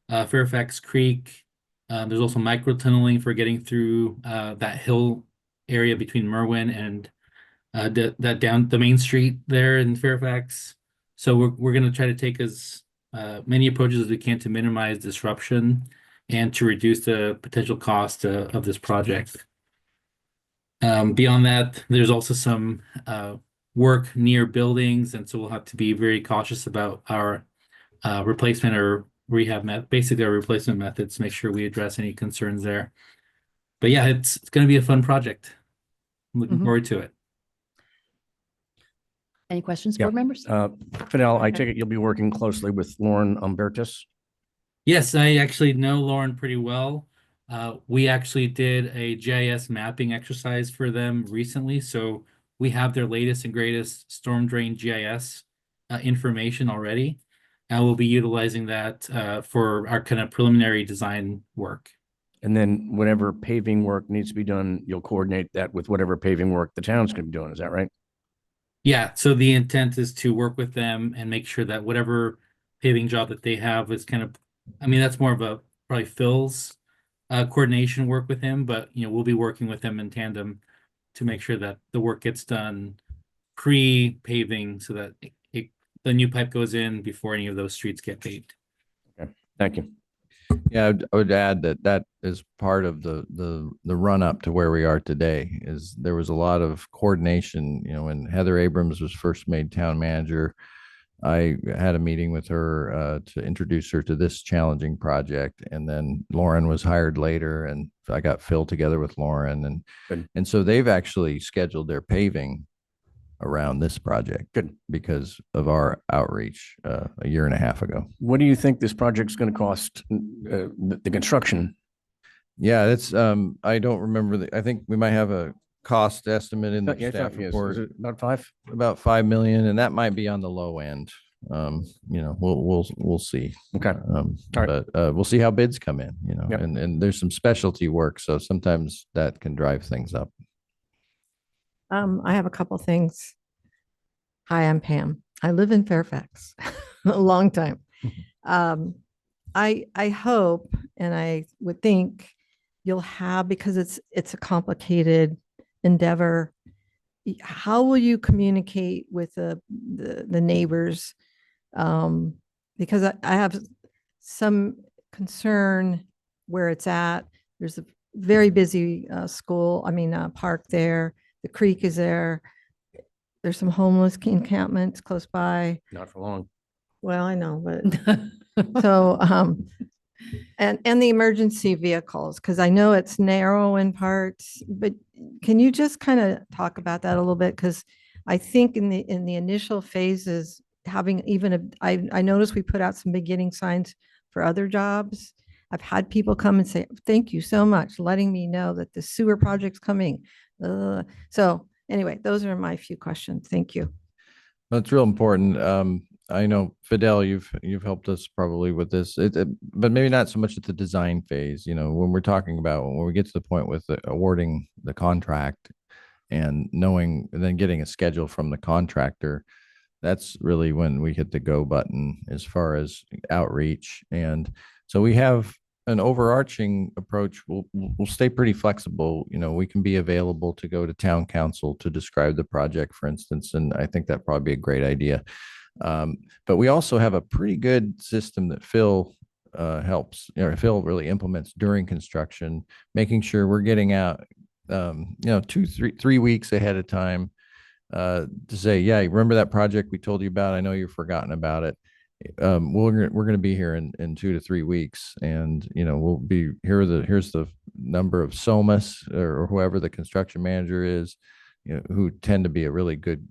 Fairfax Creek. There's also micro tunneling for getting through that hill area between Merwin and that down the main street there in Fairfax. So we're going to try to take as many approaches as we can to minimize disruption and to reduce the potential cost of this project. Beyond that, there's also some work near buildings, and so we'll have to be very cautious about our replacement or rehab basically our replacement methods to make sure we address any concerns there. But yeah, it's going to be a fun project. I'm looking forward to it. Any questions, Yeah. board members? Fidel, I take it you'll be working closely with Lauren Umbertus. Yes, I actually know Lauren pretty well. We actually did a GIS mapping exercise for them recently, so we have their latest and greatest storm drain GIS information already, and we'll be utilizing that for our kind of preliminary design work. And then whatever paving work needs to be done, you'll coordinate that with whatever paving work the town's going to be doing. Is that right? Yeah, so the intent is to work with them and make sure that whatever paving job that they have is kind of, I mean, that's more of a probably Phil's coordination work with him, but we'll be working with them in tandem to make sure that the work gets done pre-paving so that the new pipe goes in before any of those streets get paved. Okay, thank you. Yeah, I would add that that is part of the run up to where we are today. Is there was a lot of coordination. You know, when Heather Abrams was first made town manager, I had a meeting with her to introduce her to this challenging project, and then Lauren was hired later, and I got Phil together with Lauren, Good. and so they've actually scheduled their paving around this project. Good. Because of our outreach a year and a half ago. What do you think this project's going to cost, the construction? Yeah, it's I don't remember I think we might have a cost estimate in the Yeah, staff yes, report, is it about 5? about 5 million, and that might be on the low end. You know, we'll see. Okay. All right. But we'll see how bids come in, you know, Yep. and there's some specialty work, so sometimes that can drive things up. I have a couple things. Hi, I'm Pam. I live in Fairfax, a long time. I hope, and I would think you'll have, because it's a complicated endeavor. How will you communicate with the neighbors? Because I have some concern where it's at. There's a very busy park there. The creek is there. There's some homeless encampments close by. Not for long. Well, I know, but so, and the emergency vehicles, because I know it's narrow in parts, but can you just kind of talk about that a little bit? Because I think in the initial phases, having even I noticed we put out some beginning signs for other jobs. I've had people come and say, thank you so much, letting me know that the sewer project's coming. So anyway, those are my few questions. Thank you. That's real important. I know Fidel, you've helped us probably with this, but maybe not so much at the design phase. You know, when we're talking about when we get to the point with awarding the contract and knowing, and then getting a schedule from the contractor, that's really when we hit the go button as far as outreach. And so we have an overarching approach. We'll stay pretty flexible. You know, we can be available to go to town council to describe the project, for instance, and I think that'd probably be a great idea. But we also have a pretty good system that Phil helps, you know, Phil really implements during construction, making sure we're getting out, you know, 3 weeks ahead of time to say, yeah, remember that project we told you about? I know you've forgotten about it. We're going to be here in 2 to 3 weeks, and you know, we'll be here. Here's the number of SOMAS or whoever the construction manager is, you know, who tend to be a really good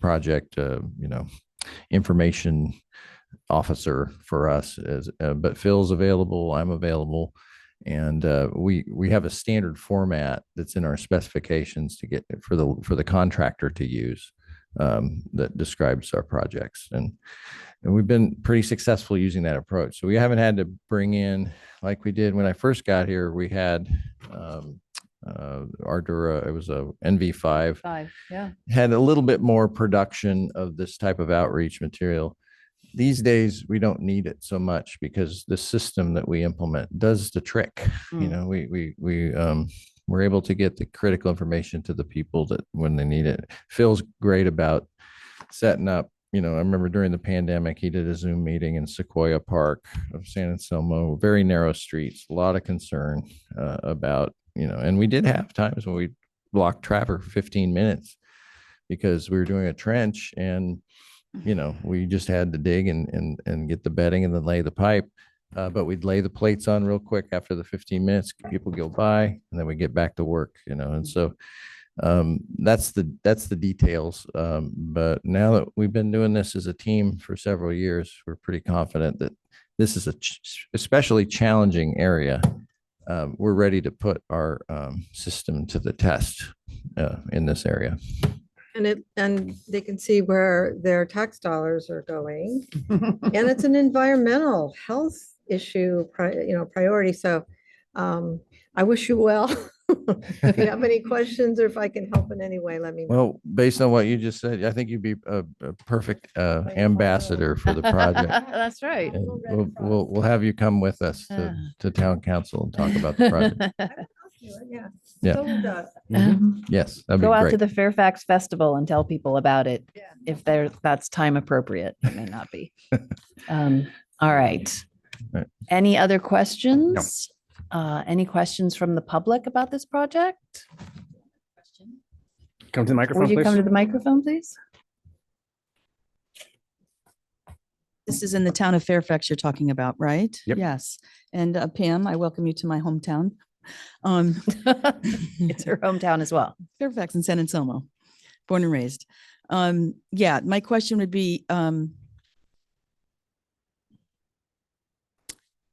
project, you know, information officer for us. But Phil's available, I'm available, and we have a standard format that's in our specifications to get for the contractor to use, that describes our projects, and we've been pretty successful using that approach. So we haven't had to bring in, like we did when I first got here. We had Ardura, it was a NV5, yeah. had a little bit more production of this type of outreach material. These days, we don't need it so much because the system that we implement does the trick. You know, we're able to get the critical information to the people that when they need it. Phil's great about setting up. You know, I remember during the pandemic, he did a Zoom meeting in Sequoia Park of San Anselmo, very narrow streets, a lot of concern about, you know, and we did have times when we blocked traffic for 15 minutes because we were doing a trench, and, you know, we just had to dig and get the bedding and then lay the pipe. But we'd lay the plates on real quick after the 15 minutes, people go by, and then we get back to work, you know, and so that's the details. But now that we've been doing this as a team for several years, we're pretty confident that this is especially challenging area. We're ready to put our system to the test in this area. And they can see where their tax dollars are going. And it's an environmental health issue, priority. So I wish you well. If you have any questions or if I can help in any way, let me know. Well, based on what you just said, I think you'd be a perfect ambassador for the project. That's right. And we'll have you come with us to town council and talk about the project. Yeah. Yeah. Totally does. Yes, that'd be Go out to great. the Fairfax Festival and tell people about it. Yeah. If that's time appropriate. It may not be. All right. Any other questions? Any questions from the public about this project? Come to the microphone, Would you come to please. the microphone, please? This is in the town of Fairfax you're talking about, right? Yep. Yes. And Pam, I welcome you to my hometown. It's her hometown as well. Fairfax and San Anselmo, born and raised. Yeah, my question would be,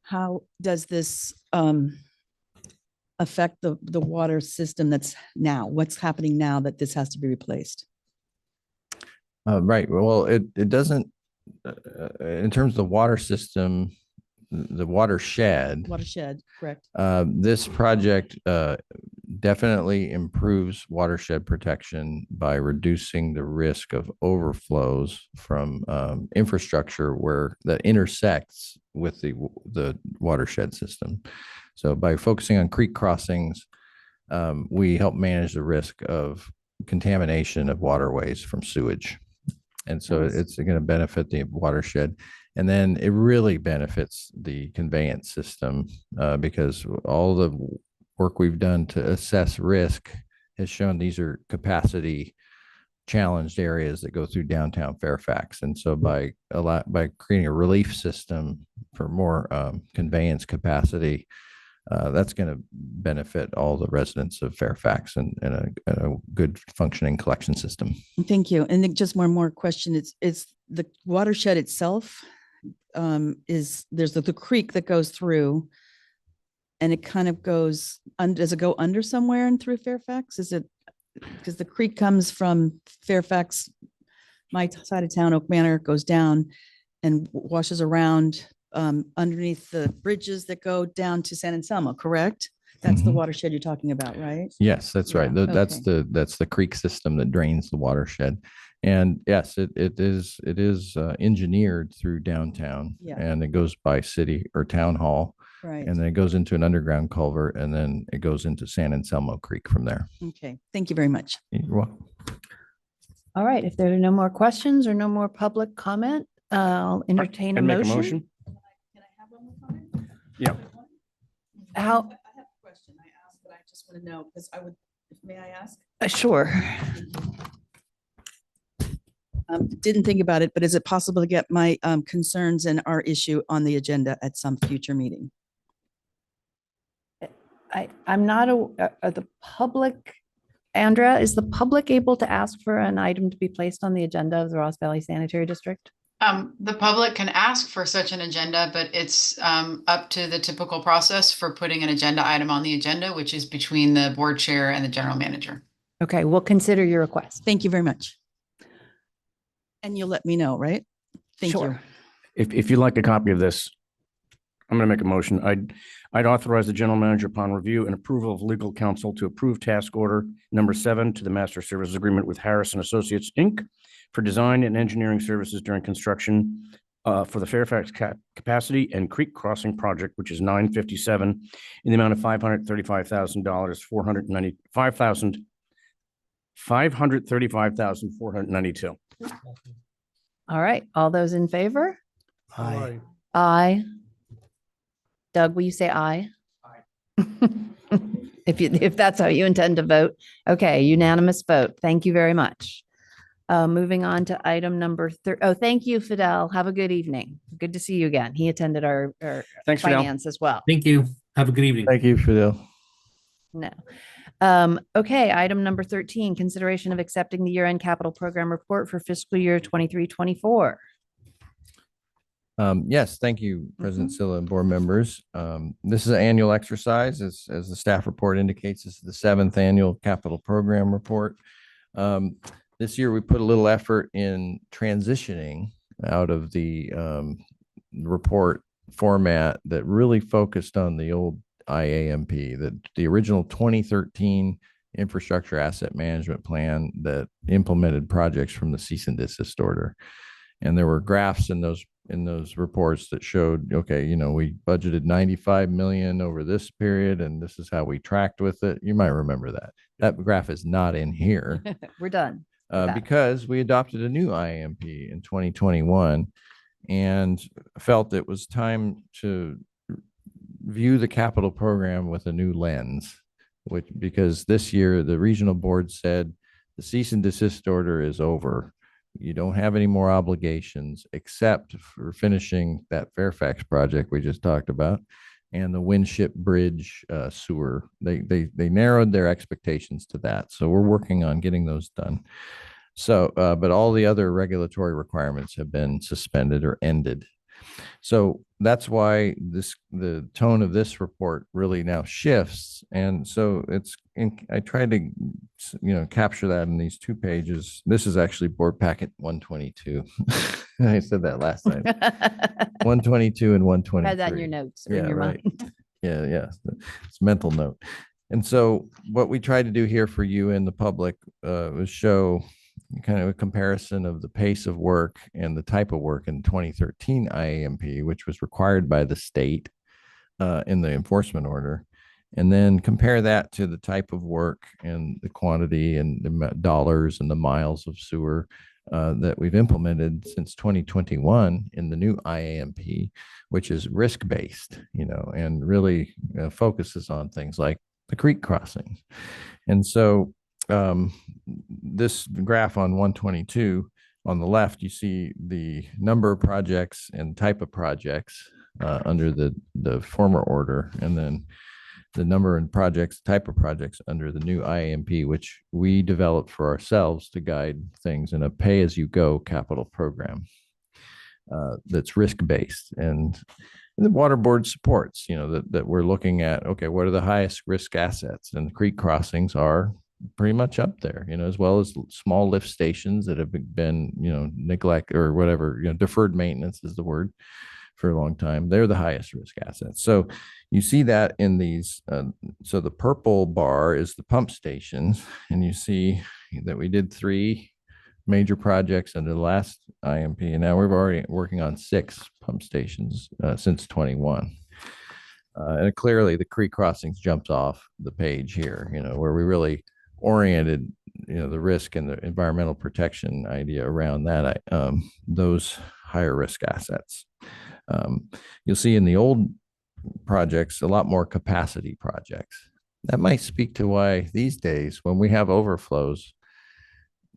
how does this affect the water system that's now? What's happening now that this has to be replaced? Right. Well, it doesn't, in terms of the water system, the watershed, Correct? this project definitely improves watershed protection by reducing the risk of overflows from infrastructure where that intersects with the watershed system. So by focusing on creek crossings, we help manage the risk of contamination of waterways from sewage. And so it's going to benefit the watershed. And then it really benefits the conveyance system because all the work we've done to assess risk has shown these are capacity challenged areas that go through downtown Fairfax. And so by creating a relief system for more conveyance capacity, that's going to benefit all the residents of Fairfax and a good functioning collection system. Thank you. And then just one more question. It's the watershed itself there's the creek that goes through and it kind of goes, does it go under somewhere and through Fairfax? Is it, because the creek comes from Fairfax, my side of town, Oak Manor, goes down and washes around underneath the bridges that go down to San Anselmo, correct? That's the watershed you're talking about, right? Yes, that's right. Yeah, That's the creek system that drains the watershed. And yes, it is engineered through downtown, Yeah. and it goes by city or town hall, Right. and then it goes into an underground culvert, and then it goes into San Anselmo Creek from there. Okay. Thank you very much. You're welcome. All right, if there are no more questions or no more public comment, I'll entertain a And make a motion. motion. Can I have one more comment? Yeah. How, I have a question I asked, but I just want to know, because may I ask? sure. Didn't think about it, but is it possible to get my concerns and our issue on the agenda at some future meeting? I'm not, the public, Andrea, is the public able to ask for an item to be placed on the agenda of the Ross Valley Sanitary District? The public can ask for such an agenda, but it's up to the typical process for putting an agenda item on the agenda, which is between the board chair and the general manager. Okay, we'll consider your request. Thank you very much. And you'll let me know, right? Thank you. Sure. If you'd like a copy of this, I'm going to make a motion. I'd authorize the general manager upon review and approval of legal counsel to approve task order number 7 to the master services agreement with Harrison Associates, Inc. for design and engineering services during construction for the Fairfax Capacity and Creek Crossing Project, which is 957 in the amount of $535,000, $535,492. All right, all those in favor? Aye. Aye. Doug, will you say aye? If that's how you intend to vote. Okay, unanimous vote. Thank you very much. Moving on to item number thank you, Fidel. Have a good evening. Good to see you again. He attended our Thanks, Fidel. finance as well. Thank you. Have a good evening. Thank you, Fidel. No. Okay, item number 13, consideration of accepting the year-end capital program report for fiscal year 23-24. Yes, thank you, President Silla and board members. This is an annual exercise, as the staff report indicates. This is the 7th annual capital program report. This year, we put a little effort in transitioning out of the report format that really focused on the old IAMP, the original 2013 infrastructure asset management plan that implemented projects from the cease and desist order. And there were graphs in those reports that showed, okay, we budgeted 95 million over this period, and this is how we tracked with it. You might remember that. That graph is not in here. We're done. Because we adopted a new IMP in 2021. and felt it was time to view the capital program with a new lens, because this year the regional board said the cease and desist order is over. You don't have any more obligations except for finishing that Fairfax project we just talked about and the Winship Bridge sewer. They narrowed their expectations to that. So we're working on getting those done. So, but all the other regulatory requirements have been suspended or ended. So that's why the tone of this report really now shifts. And so I tried to, capture that in these 2 pages. This is actually board packet 122. I said that last time. 122 and 123. Had that in your notes or in your mind. Yeah. It's a mental note. And so what we tried to do here for you and the public was show kind of a comparison of the pace of work and the type of work in 2013 IAMP, which was required by the state in the enforcement order, and then compare that to the type of work and the quantity and the dollars and the miles of sewer that we've implemented since 2021 in the new IAMP, which is risk-based, and really focuses on things like the creek crossings. And so this graph on 122, on the left, you see the number of projects and type of projects under the former order, and then the number and projects, type of projects under the new IAMP, which we developed for ourselves to guide things in a pay-as-you-go capital program that's risk-based. And the water board supports, that we're looking at, okay, what are the highest risk assets? And the creek crossings are pretty much up there, as well as small lift stations that have been, neglect or whatever, deferred maintenance is the word for a long time. They're the highest risk assets. So you see that in these. So the purple bar is the pump stations, and you see that we did 3 major projects under the last IMP, and now we're already working on 6 pump stations since 21. And clearly the creek crossings jumps off the page here, where we really oriented, the risk and the environmental protection idea around that, those higher risk assets. You'll see in the old projects, a lot more capacity projects. That might speak to why these days, when we have overflows,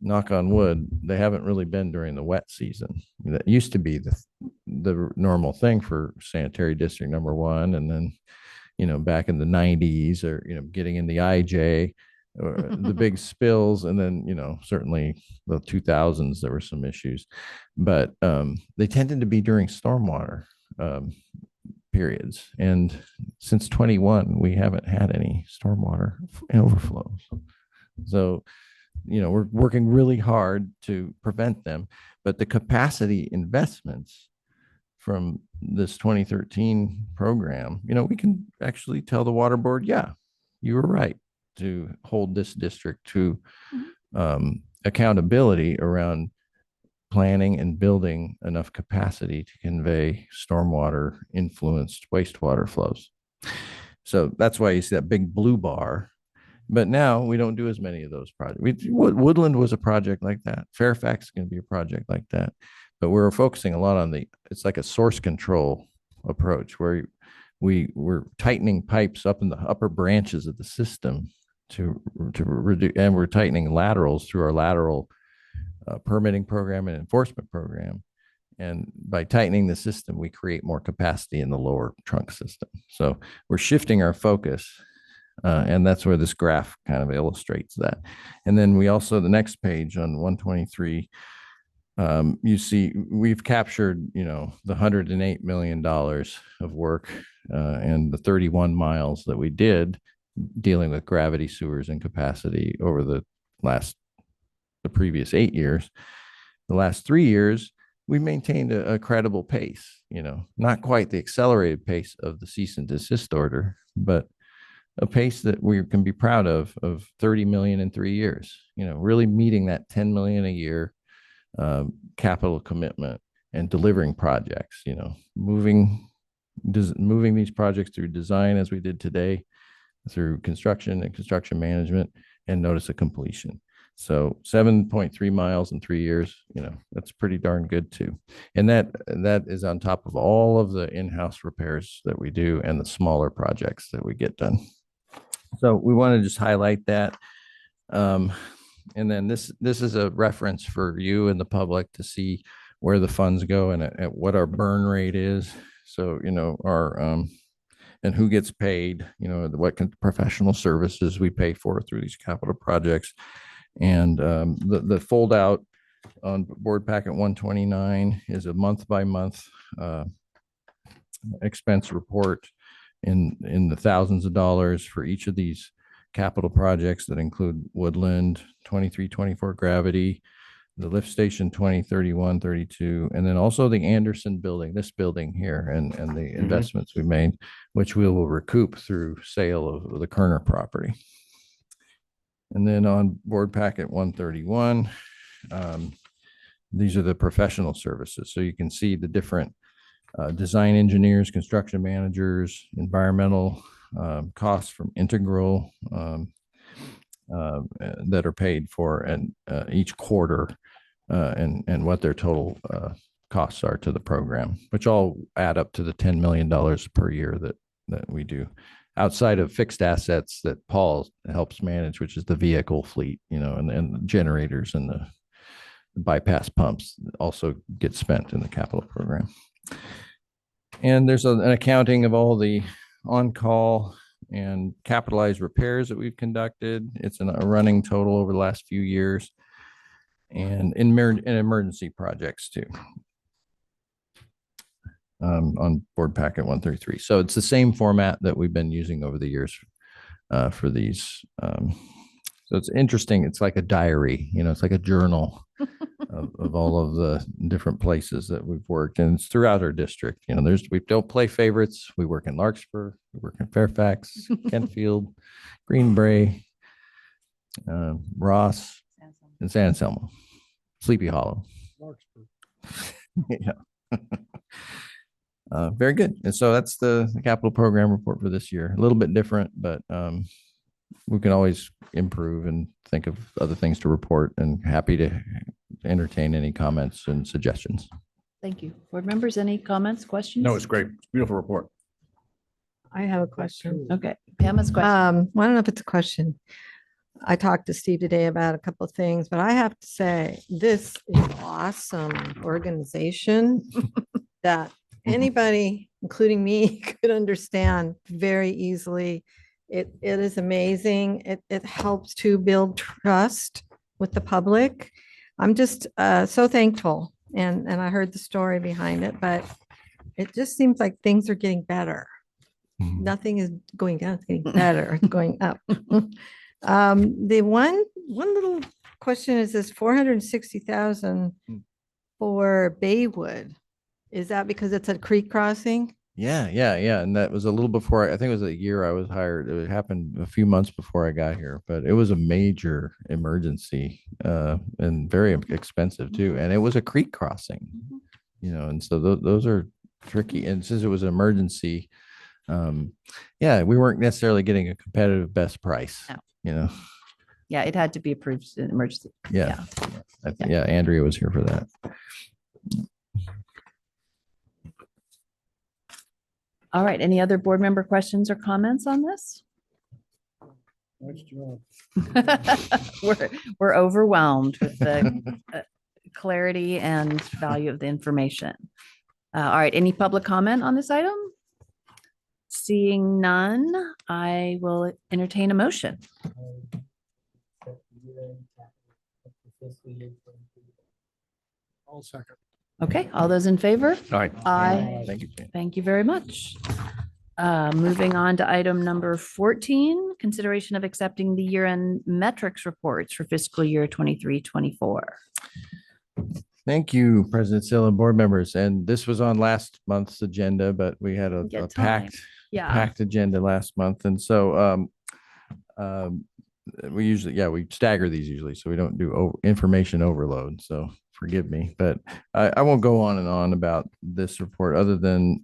knock on wood, they haven't really been during the wet season. That used to be the normal thing for sanitary district number 1. And then, back in the 90s or, getting in the IJ, or the big spills, and then certainly the 2000s there were some issues, but they tended to be during stormwater periods, and since 21 we haven't had any stormwater overflows. So we're working really hard to prevent them, but the capacity investments from this 2013 program, we can actually tell the water board, yeah, you were right to hold this district to accountability around planning and building enough capacity to convey stormwater influenced wastewater flows. So that's why you see that big blue bar. But now we don't do as many of those projects. Woodland was a project like that. Fairfax is going to be a project like that. But we're focusing a lot on it's like a source control approach where we're tightening pipes up in the upper branches of the system to reduce, and we're tightening laterals through our lateral permitting program and enforcement program. And by tightening the system, we create more capacity in the lower trunk system. So we're shifting our focus, and that's where this graph kind of illustrates that. And then we also, the next page on 123, you see we've captured, the $108 million of work and the 31 miles that we did dealing with gravity sewers and capacity over the previous 8 years. The last 3 years, we maintained a credible pace, not quite the accelerated pace of the cease and desist order, but a pace that we can be proud of 30 million in 3 years, really meeting that 10 million a year capital commitment and delivering projects, moving these projects through design as we did today, through construction and construction management and notice of completion. So 7.3 miles in 3 years, that's pretty darn good too. And that is on top of all of the in-house repairs that we do and the smaller projects that we get done. So we want to just highlight that. And then this is a reference for you and the public to see where the funds go and at what our burn rate is. So, our and who gets paid, what professional services we pay for through these capital projects. And the fold out on board packet 129 is a month by month expense report in the thousands of dollars for each of these capital projects that include Woodland, 2324 Gravity, the lift station 2031, 32, and then also the Anderson building, this building here, and the investments we made, which we will recoup through sale of the Kerner property. And then on board packet 131, these are the professional services. So you can see the different design engineers, construction managers, environmental costs from Integral that are paid for and each quarter and what their total costs are to the program, which all add up to the $10 million per year that we do. Outside of fixed assets that Paul helps manage, which is the vehicle fleet, and the generators and the bypass pumps also get spent in the capital program. And there's an accounting of all the on-call and capitalized repairs that we've conducted. It's a running total over the last few years, and in emergency projects too. On board packet 133. So it's the same format that we've been using over the years for these. So it's interesting. It's like a diary, it's like a journal of all of the different places that we've worked, and it's throughout our district. We don't play favorites. We work in Larkspur, we work in Fairfax, Kentfield, Green Bay, Ross, and San Anselmo, Sleepy Hollow. Yeah. Very good. And so that's the capital program report for this year. A little bit different, but we can always improve and think of other things to report, and happy to entertain any comments and suggestions. Thank you. Board members, any comments, questions? No, it's great. It's a beautiful report. I have a question. Okay, Pam's question. I don't know if it's a question. I talked to Steve today about a couple of things, but I have to say, this is awesome organization that anybody, including me, could understand very easily. It is amazing. It helps to build trust with the public. I'm just so thankful. And I heard the story behind it, but it just seems like things are getting better. Nothing is going down, it's getting better, it's going up. The one little question is this 460,000 for Baywood. Is that because it's a creek crossing? Yeah. And that was a little before, I think it was a year I was hired. It happened a few months before I got here, but it was a major emergency and very expensive too. And it was a creek crossing, and so those are tricky. And since it was an emergency, we weren't necessarily getting a competitive best price, Yeah, it had to be approved in emergency. Yeah. Andrea was here for that. All right, any other board member questions or comments on this? Nice job. We're overwhelmed with the clarity and value of the information. All right, any public comment on this item? Seeing none, I will entertain a motion. I'll second. Okay, all those in favor? All right. Aye. Thank you, Jane. Thank you very much. Moving on to item number 14, consideration of accepting the year-end metrics reports for fiscal year 23-24. Thank you, President Sill and board members. And this was on last month's agenda, but we had a Get time. packed agenda last month. And so we usually, we stagger these usually, so we don't do information overload. So forgive me, but I won't go on and on about this report other than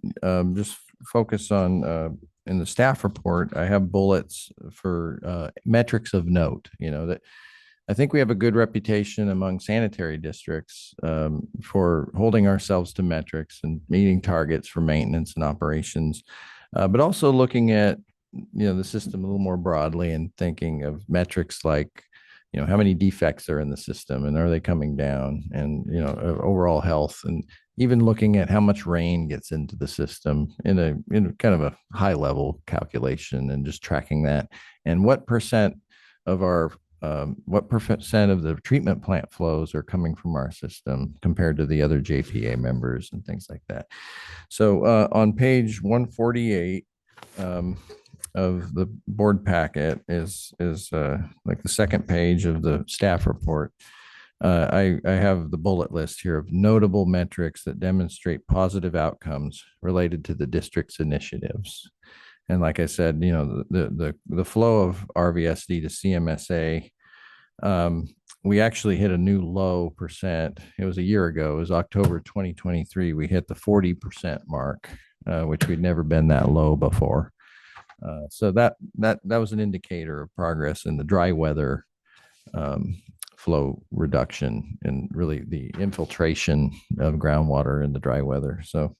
just focus on in the staff report. I have bullets for metrics of note, that I think we have a good reputation among sanitary districts for holding ourselves to metrics and meeting targets for maintenance and operations, but also looking at the system a little more broadly and thinking of metrics like how many defects are in the system and are they coming down, and overall health, and even looking at how much rain gets into the system in a kind of a high level calculation, and just tracking that, and what percent of the treatment plant flows are coming from our system compared to the other JPA members and things like that. So on page 148 of the board packet is like the second page of the staff report. I have the bullet list here of notable metrics that demonstrate positive outcomes related to the district's initiatives. And like I said, the flow of RVSD to CMSA, we actually hit a new low percent. It was a year ago. It was October 2023. We hit the 40% mark, which we'd never been that low before. So that was an indicator of progress in the dry weather flow reduction, and really the infiltration of groundwater in the dry weather. So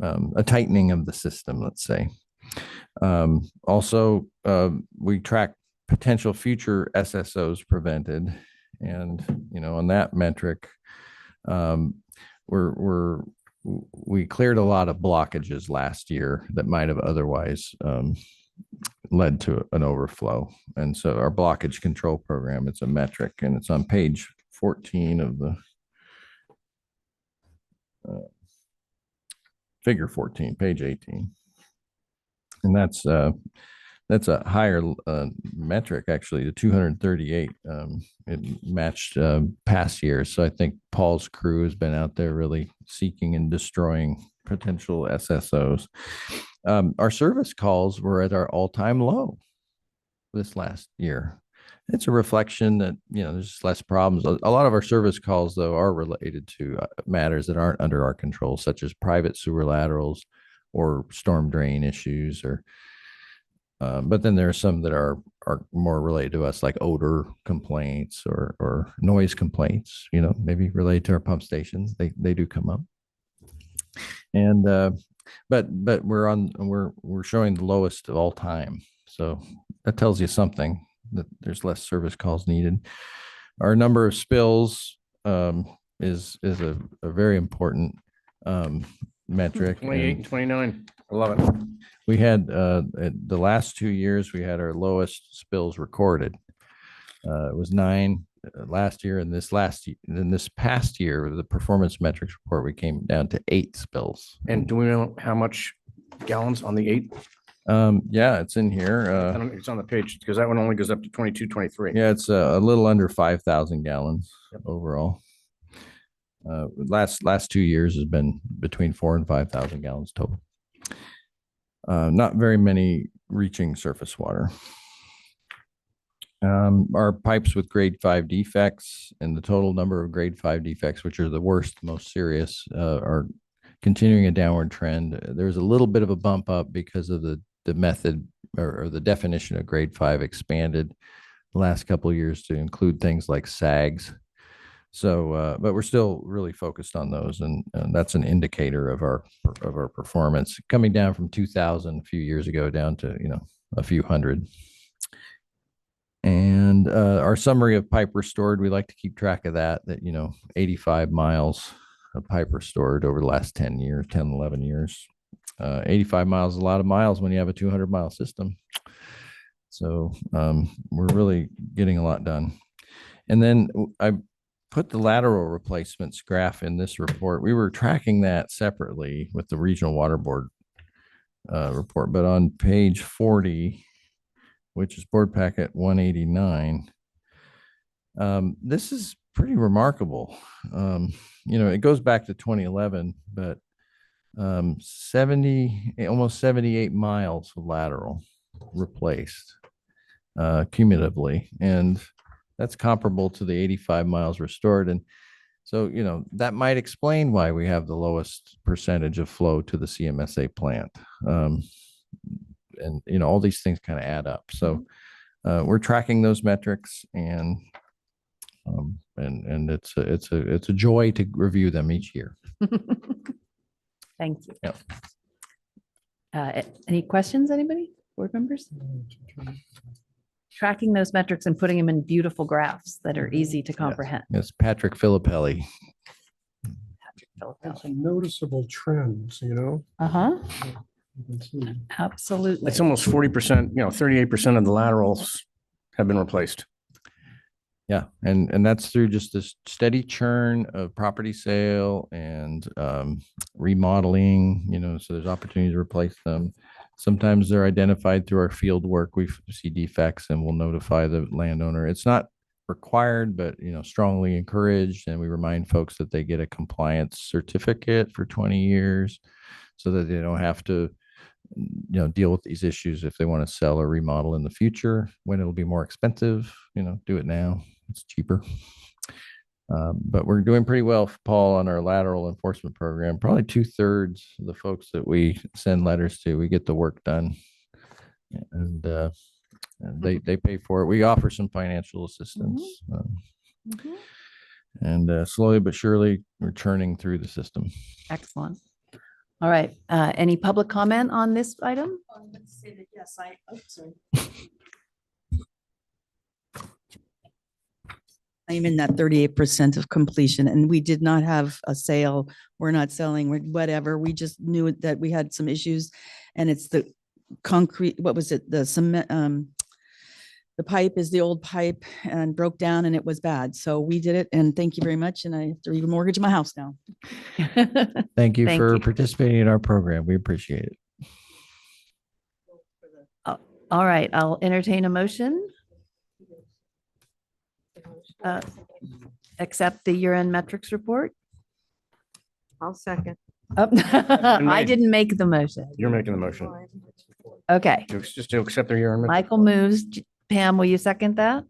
a tightening of the system, let's say. Also, we track potential future SSOs prevented, and on that metric, we cleared a lot of blockages last year that might have otherwise led to an overflow. And so our blockage control program, it's a metric, and it's on page 14 of the figure 14, page 18. And that's a higher metric, actually, the 238. It matched past years. So I think Paul's crew has been out there really seeking and destroying potential SSOs. Our service calls were at our all-time low this last year. It's a reflection that, there's just less problems. A lot of our service calls, though, are related to matters that aren't under our control, such as private sewer laterals or storm drain issues, or but then there are some that are more related to us, like odor complaints or noise complaints, maybe related to our pump stations. They do come up. And but we're showing the lowest of all time. So that tells you something, that there's less service calls needed. Our number of spills is a very important metric. 28 and 29. I love it. We had the last 2 years, we had our lowest spills recorded. It was 9 last year, and this past year, the performance metrics report, we came down to 8 spills. And do we know how much gallons on the 8? Yeah, it's in here. It's on the page, because that one only goes up to 22, 23. Yeah, it's a little under 5,000 gallons overall. Last 2 years has been between 4,000 and 5,000 gallons total. Not very many reaching surface water. Our pipes with grade 5 defects, and the total number of grade 5 defects, which are the worst, most serious, are continuing a downward trend. There's a little bit of a bump up because of the method or the definition of grade 5 expanded the last couple of years to include things like SAGs. So, but we're still really focused on those, and that's an indicator of our performance, coming down from 2,000 a few years ago down to a few hundred. And our summary of pipe restored, we like to keep track of that 85 miles of pipe restored over the last 10, 11 years. 85 miles is a lot of miles when you have a 200-mile system. So we're really getting a lot done. And then I put the lateral replacements graph in this report. We were tracking that separately with the Regional Water Board report, but on page 40, which is board packet 189, this is pretty remarkable. It goes back to 2011, but almost 78 miles of lateral replaced cumulatively, and that's comparable to the 85 miles restored. And so, that might explain why we have the lowest percentage of flow to the CMSA plant. And all these things kind of add up. So we're tracking those metrics, and And it's a joy to review them each year. Thank you. Yep. Any questions, anybody, board members? Tracking those metrics and putting them in beautiful graphs that are easy to comprehend. It's Patrick Filippelli. It's noticeable trends, you know? Uh-huh, You can see. absolutely. It's almost 40%, 38% of the laterals have been replaced. Yeah, and that's through just this steady churn of property sale and remodeling, so there's opportunity to replace them. Sometimes they're identified through our field work. We see defects and we'll notify the landowner. It's not required, but strongly encouraged. And we remind folks that they get a compliance certificate for 20 years so that they don't have to deal with these issues if they want to sell or remodel in the future when it'll be more expensive. Do it now. It's cheaper. But we're doing pretty well, Paul, on our lateral enforcement program. Probably 2/3 of the folks that we send letters to, we get the work done, and they pay for it. We offer some financial assistance, and slowly but surely we're churning through the system. Excellent. All right. Any public comment on this item? Yes, I'm in that 38% of completion, and we did not have a sale. We're not selling, we're whatever. We just knew that we had some issues, and it's the concrete, what was it? The cement, the pipe is the old pipe and broke down and it was bad. So we did it, and thank you very much. And I have to remortgage my house now. Thank you Thank for you. participating in our program. We appreciate it. All right, I'll entertain a motion. Accept the year-end metrics report. I'll second. Oh, I made. didn't make the motion. You're making the motion. Okay, Just to accept their year-end. Michael moves. Pam, will you second that?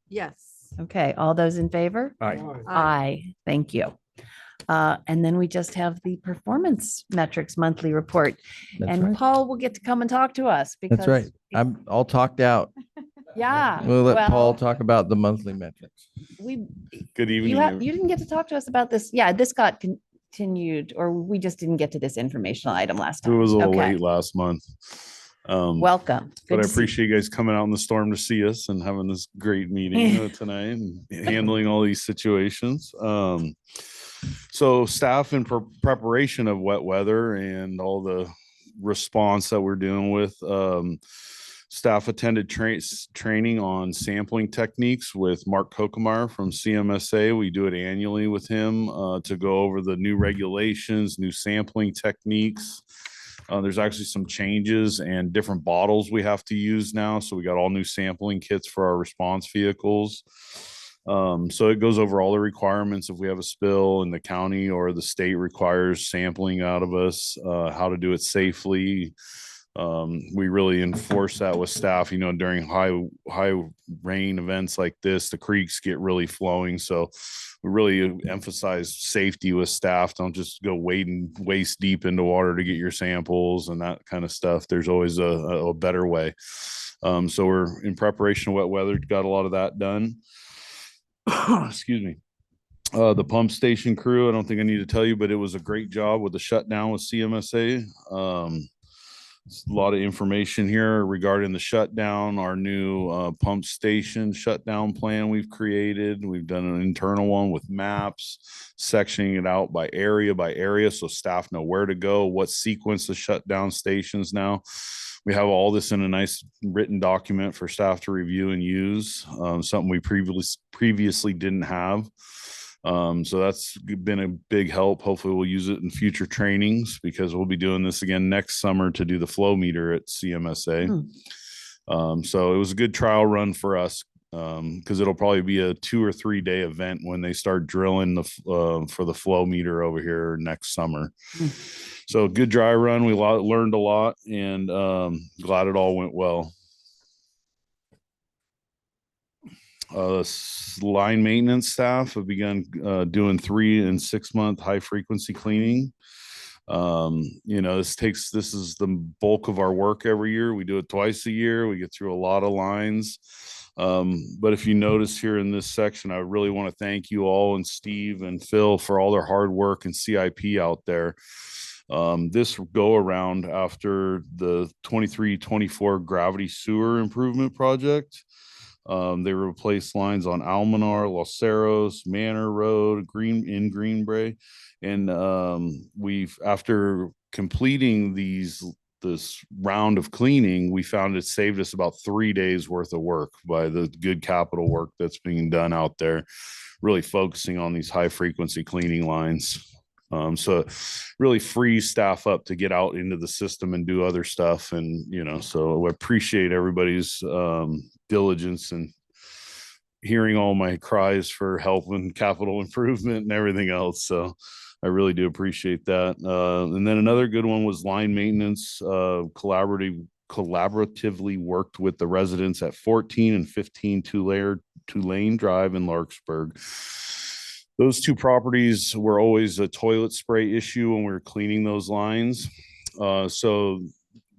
Yes. Okay, all those in favor? Aye. Aye, thank you. And then we just have the performance metrics monthly report. That's And right. Paul will get to come and talk to us because. That's right. I'm all talked out. Yeah. We'll let Paul well, talk about the monthly metrics. We, Good evening. you didn't get to talk to us about this. Yeah, this got continued, or we just didn't get to this informational item last It time. was a little Okay. late last month. Welcome. But Good I to see- appreciate you guys coming out in the storm to see us and having this great meeting tonight and handling all these situations. So staff in preparation of wet weather and all the response that we're dealing with, staff attended training on sampling techniques with Mark Kokemeyer from CMSA. We do it annually with him to go over the new regulations, new sampling techniques. There's actually some changes and different bottles we have to use now. So we got all new sampling kits for our response vehicles. So it goes over all the requirements if we have a spill and the county or the state requires sampling out of us, how to do it safely. We really enforce that with staff, during high rain events like this, the creeks get really flowing. So we really emphasize safety with staff. Don't just go wading waist deep into water to get your samples and that kind of stuff. There's always a better way. So we're in preparation of wet weather, got a lot of that done. Excuse me. The pump station crew, I don't think I need to tell you, but it was a great job with the shutdown with CMSA. A lot of information here regarding the shutdown, our new pump station shutdown plan we've created. We've done an internal one with maps, sectioning it out by area so staff know where to go, what sequence to shut down stations now. We have all this in a nice written document for staff to review and use, something we previously didn't have. So that's been a big help. Hopefully we'll use it in future trainings because we'll be doing this again next summer to do the flow meter at CMSA. So it was a good trial run for us because it'll probably be a 2 or 3 day event when they start drilling for the flow meter over here next summer. So good dry run. We learned a lot and glad it all went well. Line maintenance staff have begun doing 3 and 6 month high frequency cleaning. This is the bulk of our work every year. We do it twice a year. We get through a lot of lines. But if you notice here in this section, I really want to thank you all and Steve and Phil for all their hard work and CIP out there. This go around after the 23-24 gravity sewer improvement project. They replaced lines on Almanar, Los Cerros, Manor Road, Greenbrae. And after completing this round of cleaning, we found it saved us about 3 days worth of work by the good capital work that's being done out there, really focusing on these high frequency cleaning lines. So it really frees staff up to get out into the system and do other stuff. And, so I appreciate everybody's diligence and hearing all my cries for help and capital improvement and everything else. So I really do appreciate that. And then another good one was line maintenance, collaboratively worked with the residents at 14 and 15 Tulane Drive in Larkspur. Those two properties were always a toilet spray issue when we were cleaning those lines. So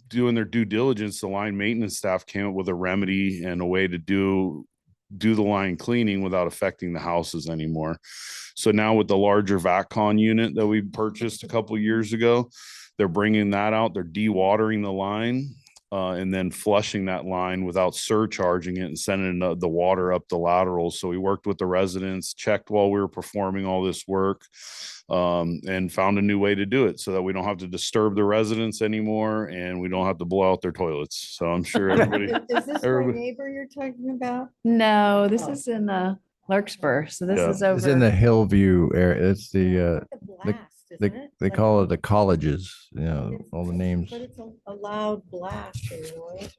doing their due diligence, the line maintenance staff came up with a remedy and a way to do the line cleaning without affecting the houses anymore. So now with the larger VACCON unit that we purchased a couple years ago, they're bringing that out. They're dewatering the line and then flushing that line without surcharging it and sending the water up the laterals. So we worked with the residents, checked while we were performing all this work, and found a new way to do it so that we don't have to disturb the residents anymore and we don't have to blow out their toilets. So I'm sure everybody. Is this my neighbor you're talking about? No, this is in Larkspur. So this Yeah. is over. It's in the Hillview area. It's the Blast, isn't it? they Like- call it the colleges, It's- all the names. But it's a loud blast or noise.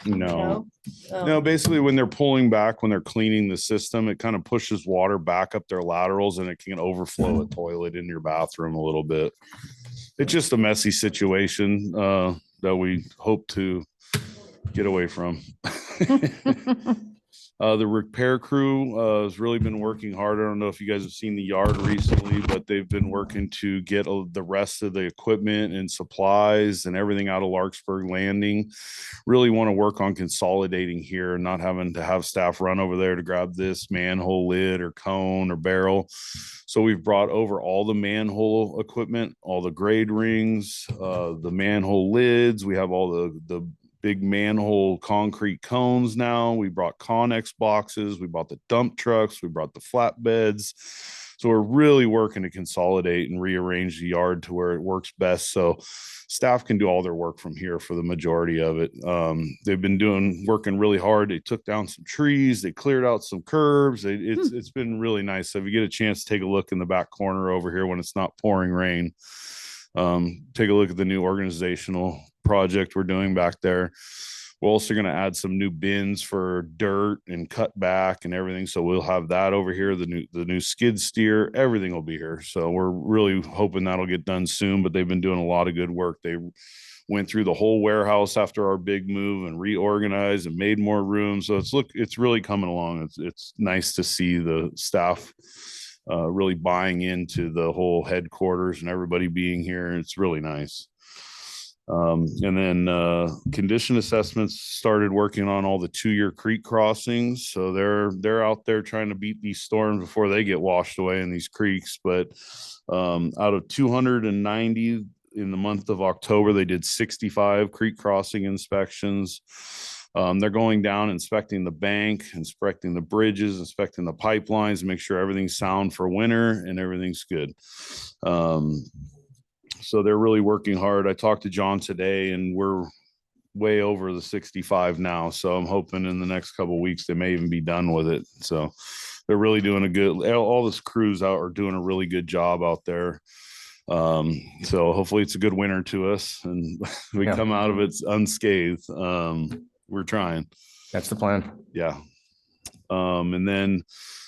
No. Oh. No, basically when they're pulling back, when they're cleaning the system, it kind of pushes water back up their laterals and it can overflow a toilet in your bathroom a little bit. It's just a messy situation that we hope to get away from. The repair crew has really been working hard. I don't know if you guys have seen the yard recently, but they've been working to get the rest of the equipment and supplies and everything out of Larkspur Landing. Really want to work on consolidating here and not having to have staff run over there to grab this manhole lid or cone or barrel. So we've brought over all the manhole equipment, all the grade rings, the manhole lids. We have all the big manhole concrete cones now. We brought Connex boxes. We bought the dump trucks. We brought the flatbeds. So we're really working to consolidate and rearrange the yard to where it works best. So staff can do all their work from here for the majority of it. They've been working really hard. They took down some trees. They cleared out some curbs. It's been really nice. So if you get a chance to take a look in the back corner over here when it's not pouring rain, take a look at the new organizational project we're doing back there. We're also going to add some new bins for dirt and cut back and everything. So we'll have that over here, the new skid steer, everything will be here. So we're really hoping that'll get done soon, but they've been doing a lot of good work. They went through the whole warehouse after our big move and reorganized and made more room. So it's really coming along. It's nice to see the staff really buying into the whole headquarters and everybody being here. It's really nice. And then condition assessments started working on all the 2-year creek crossings. So they're out there trying to beat these storms before they get washed away in these creeks. But out of 290 in the month of October, they did 65 creek crossing inspections. They're going down, inspecting the bank, inspecting the bridges, inspecting the pipelines, make sure everything's sound for winter and everything's good. So they're really working hard. I talked to John today and we're way over the 65 now. So I'm hoping in the next couple of weeks, they may even be done with it. So they're really doing all this crews out are doing a really good job out there. So hopefully it's a good winter to us and we come out of it unscathed. We're trying. That's the plan. Yeah. And then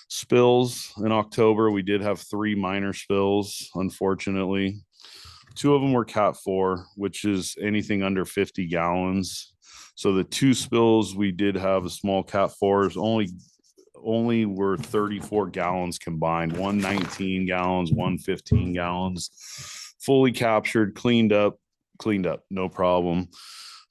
spills in October, we did have 3 minor spills, unfortunately. 2 of them were Cat 4, which is anything under 50 gallons. So the 2 spills we did have a small Cat 4s only were 34 gallons combined, 1 19 gallons, 1 15 gallons. fully captured, cleaned up, no problem.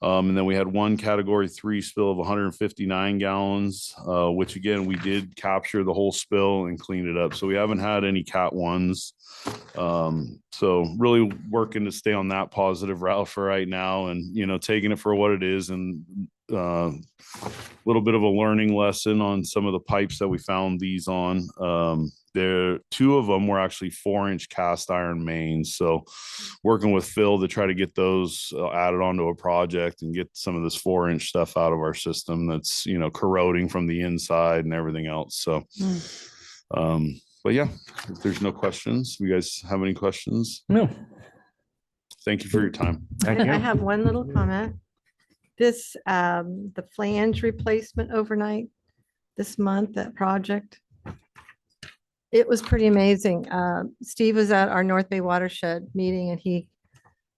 And then we had one category 3 spill of 159 gallons, which again, we did capture the whole spill and clean it up. So we haven't had any cat 1s. So really working to stay on that positive route for right now, and, you know, taking it for what it is, and a little bit of a learning lesson on some of the pipes that we found these on. There, 2 of them were actually 4-inch cast iron mains. So working with Phil to try to get those added onto a project and get some of this 4-inch stuff out of our system that's, you know, corroding from the inside and everything else. So, but yeah, if there's no questions, you guys have any questions? No. Thank you for your time. Thank I you. have one little comment. This, the flange replacement overnight this month, that project. It was pretty amazing. Steve was at our North Bay Watershed meeting, and he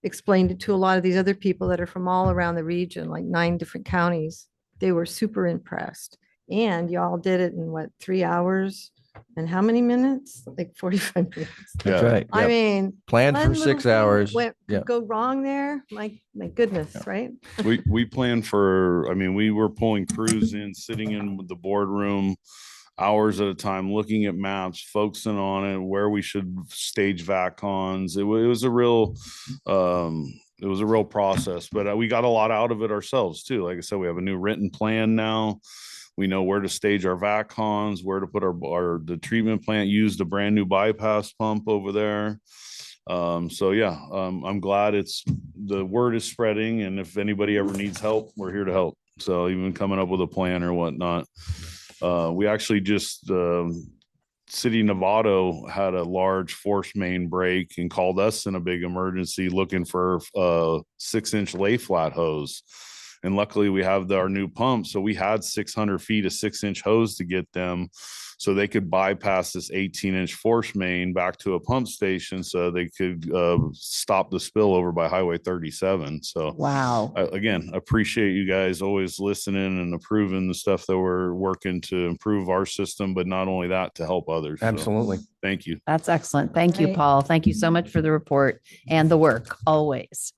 explained it to a lot of these other people that are from all around the region, like 9 different counties. They were super impressed. And y'all did it in what, 3 hours? And how many minutes? Like 45 minutes. That's right. I Yep. mean, Planned one for 6 little thing hours. went- Yeah. could go wrong there. My goodness, right? We planned for, I mean, we were pulling crews in, sitting in the boardroom hours at a time, looking at maps, focusing on it, where we should stage VACons. It was a real, it was a real process, but we got a lot out of it ourselves too. Like I said, we have a new written plan now. We know where to stage our VACons, where to put the treatment plant, used a brand new bypass pump over there. So yeah, I'm glad the word is spreading, and if anybody ever needs help, we're here to help. So even coming up with a plan or whatnot. We actually just, City of Novato had a large force main break and called us in a big emergency looking for a 6-inch lay flat hose. And luckily we have our new pump. So we had 600 feet of 6-inch hose to get them, so they could bypass this 18-inch force main back to a pump station, so they could stop the spillover by Highway 37. So Wow. again, appreciate you guys always listening and approving the stuff that we're working to improve our system, but not only that, to help others. So Absolutely. thank you. That's excellent. Thank you, Right. Paul. Thank you so much for the report and the work always.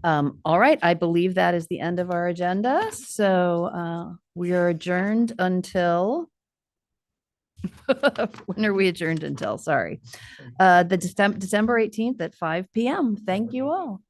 All right. I believe that is the end of our agenda. So we are adjourned until when are we adjourned until? Sorry. The December 18th at 5 p.m. Thank you all.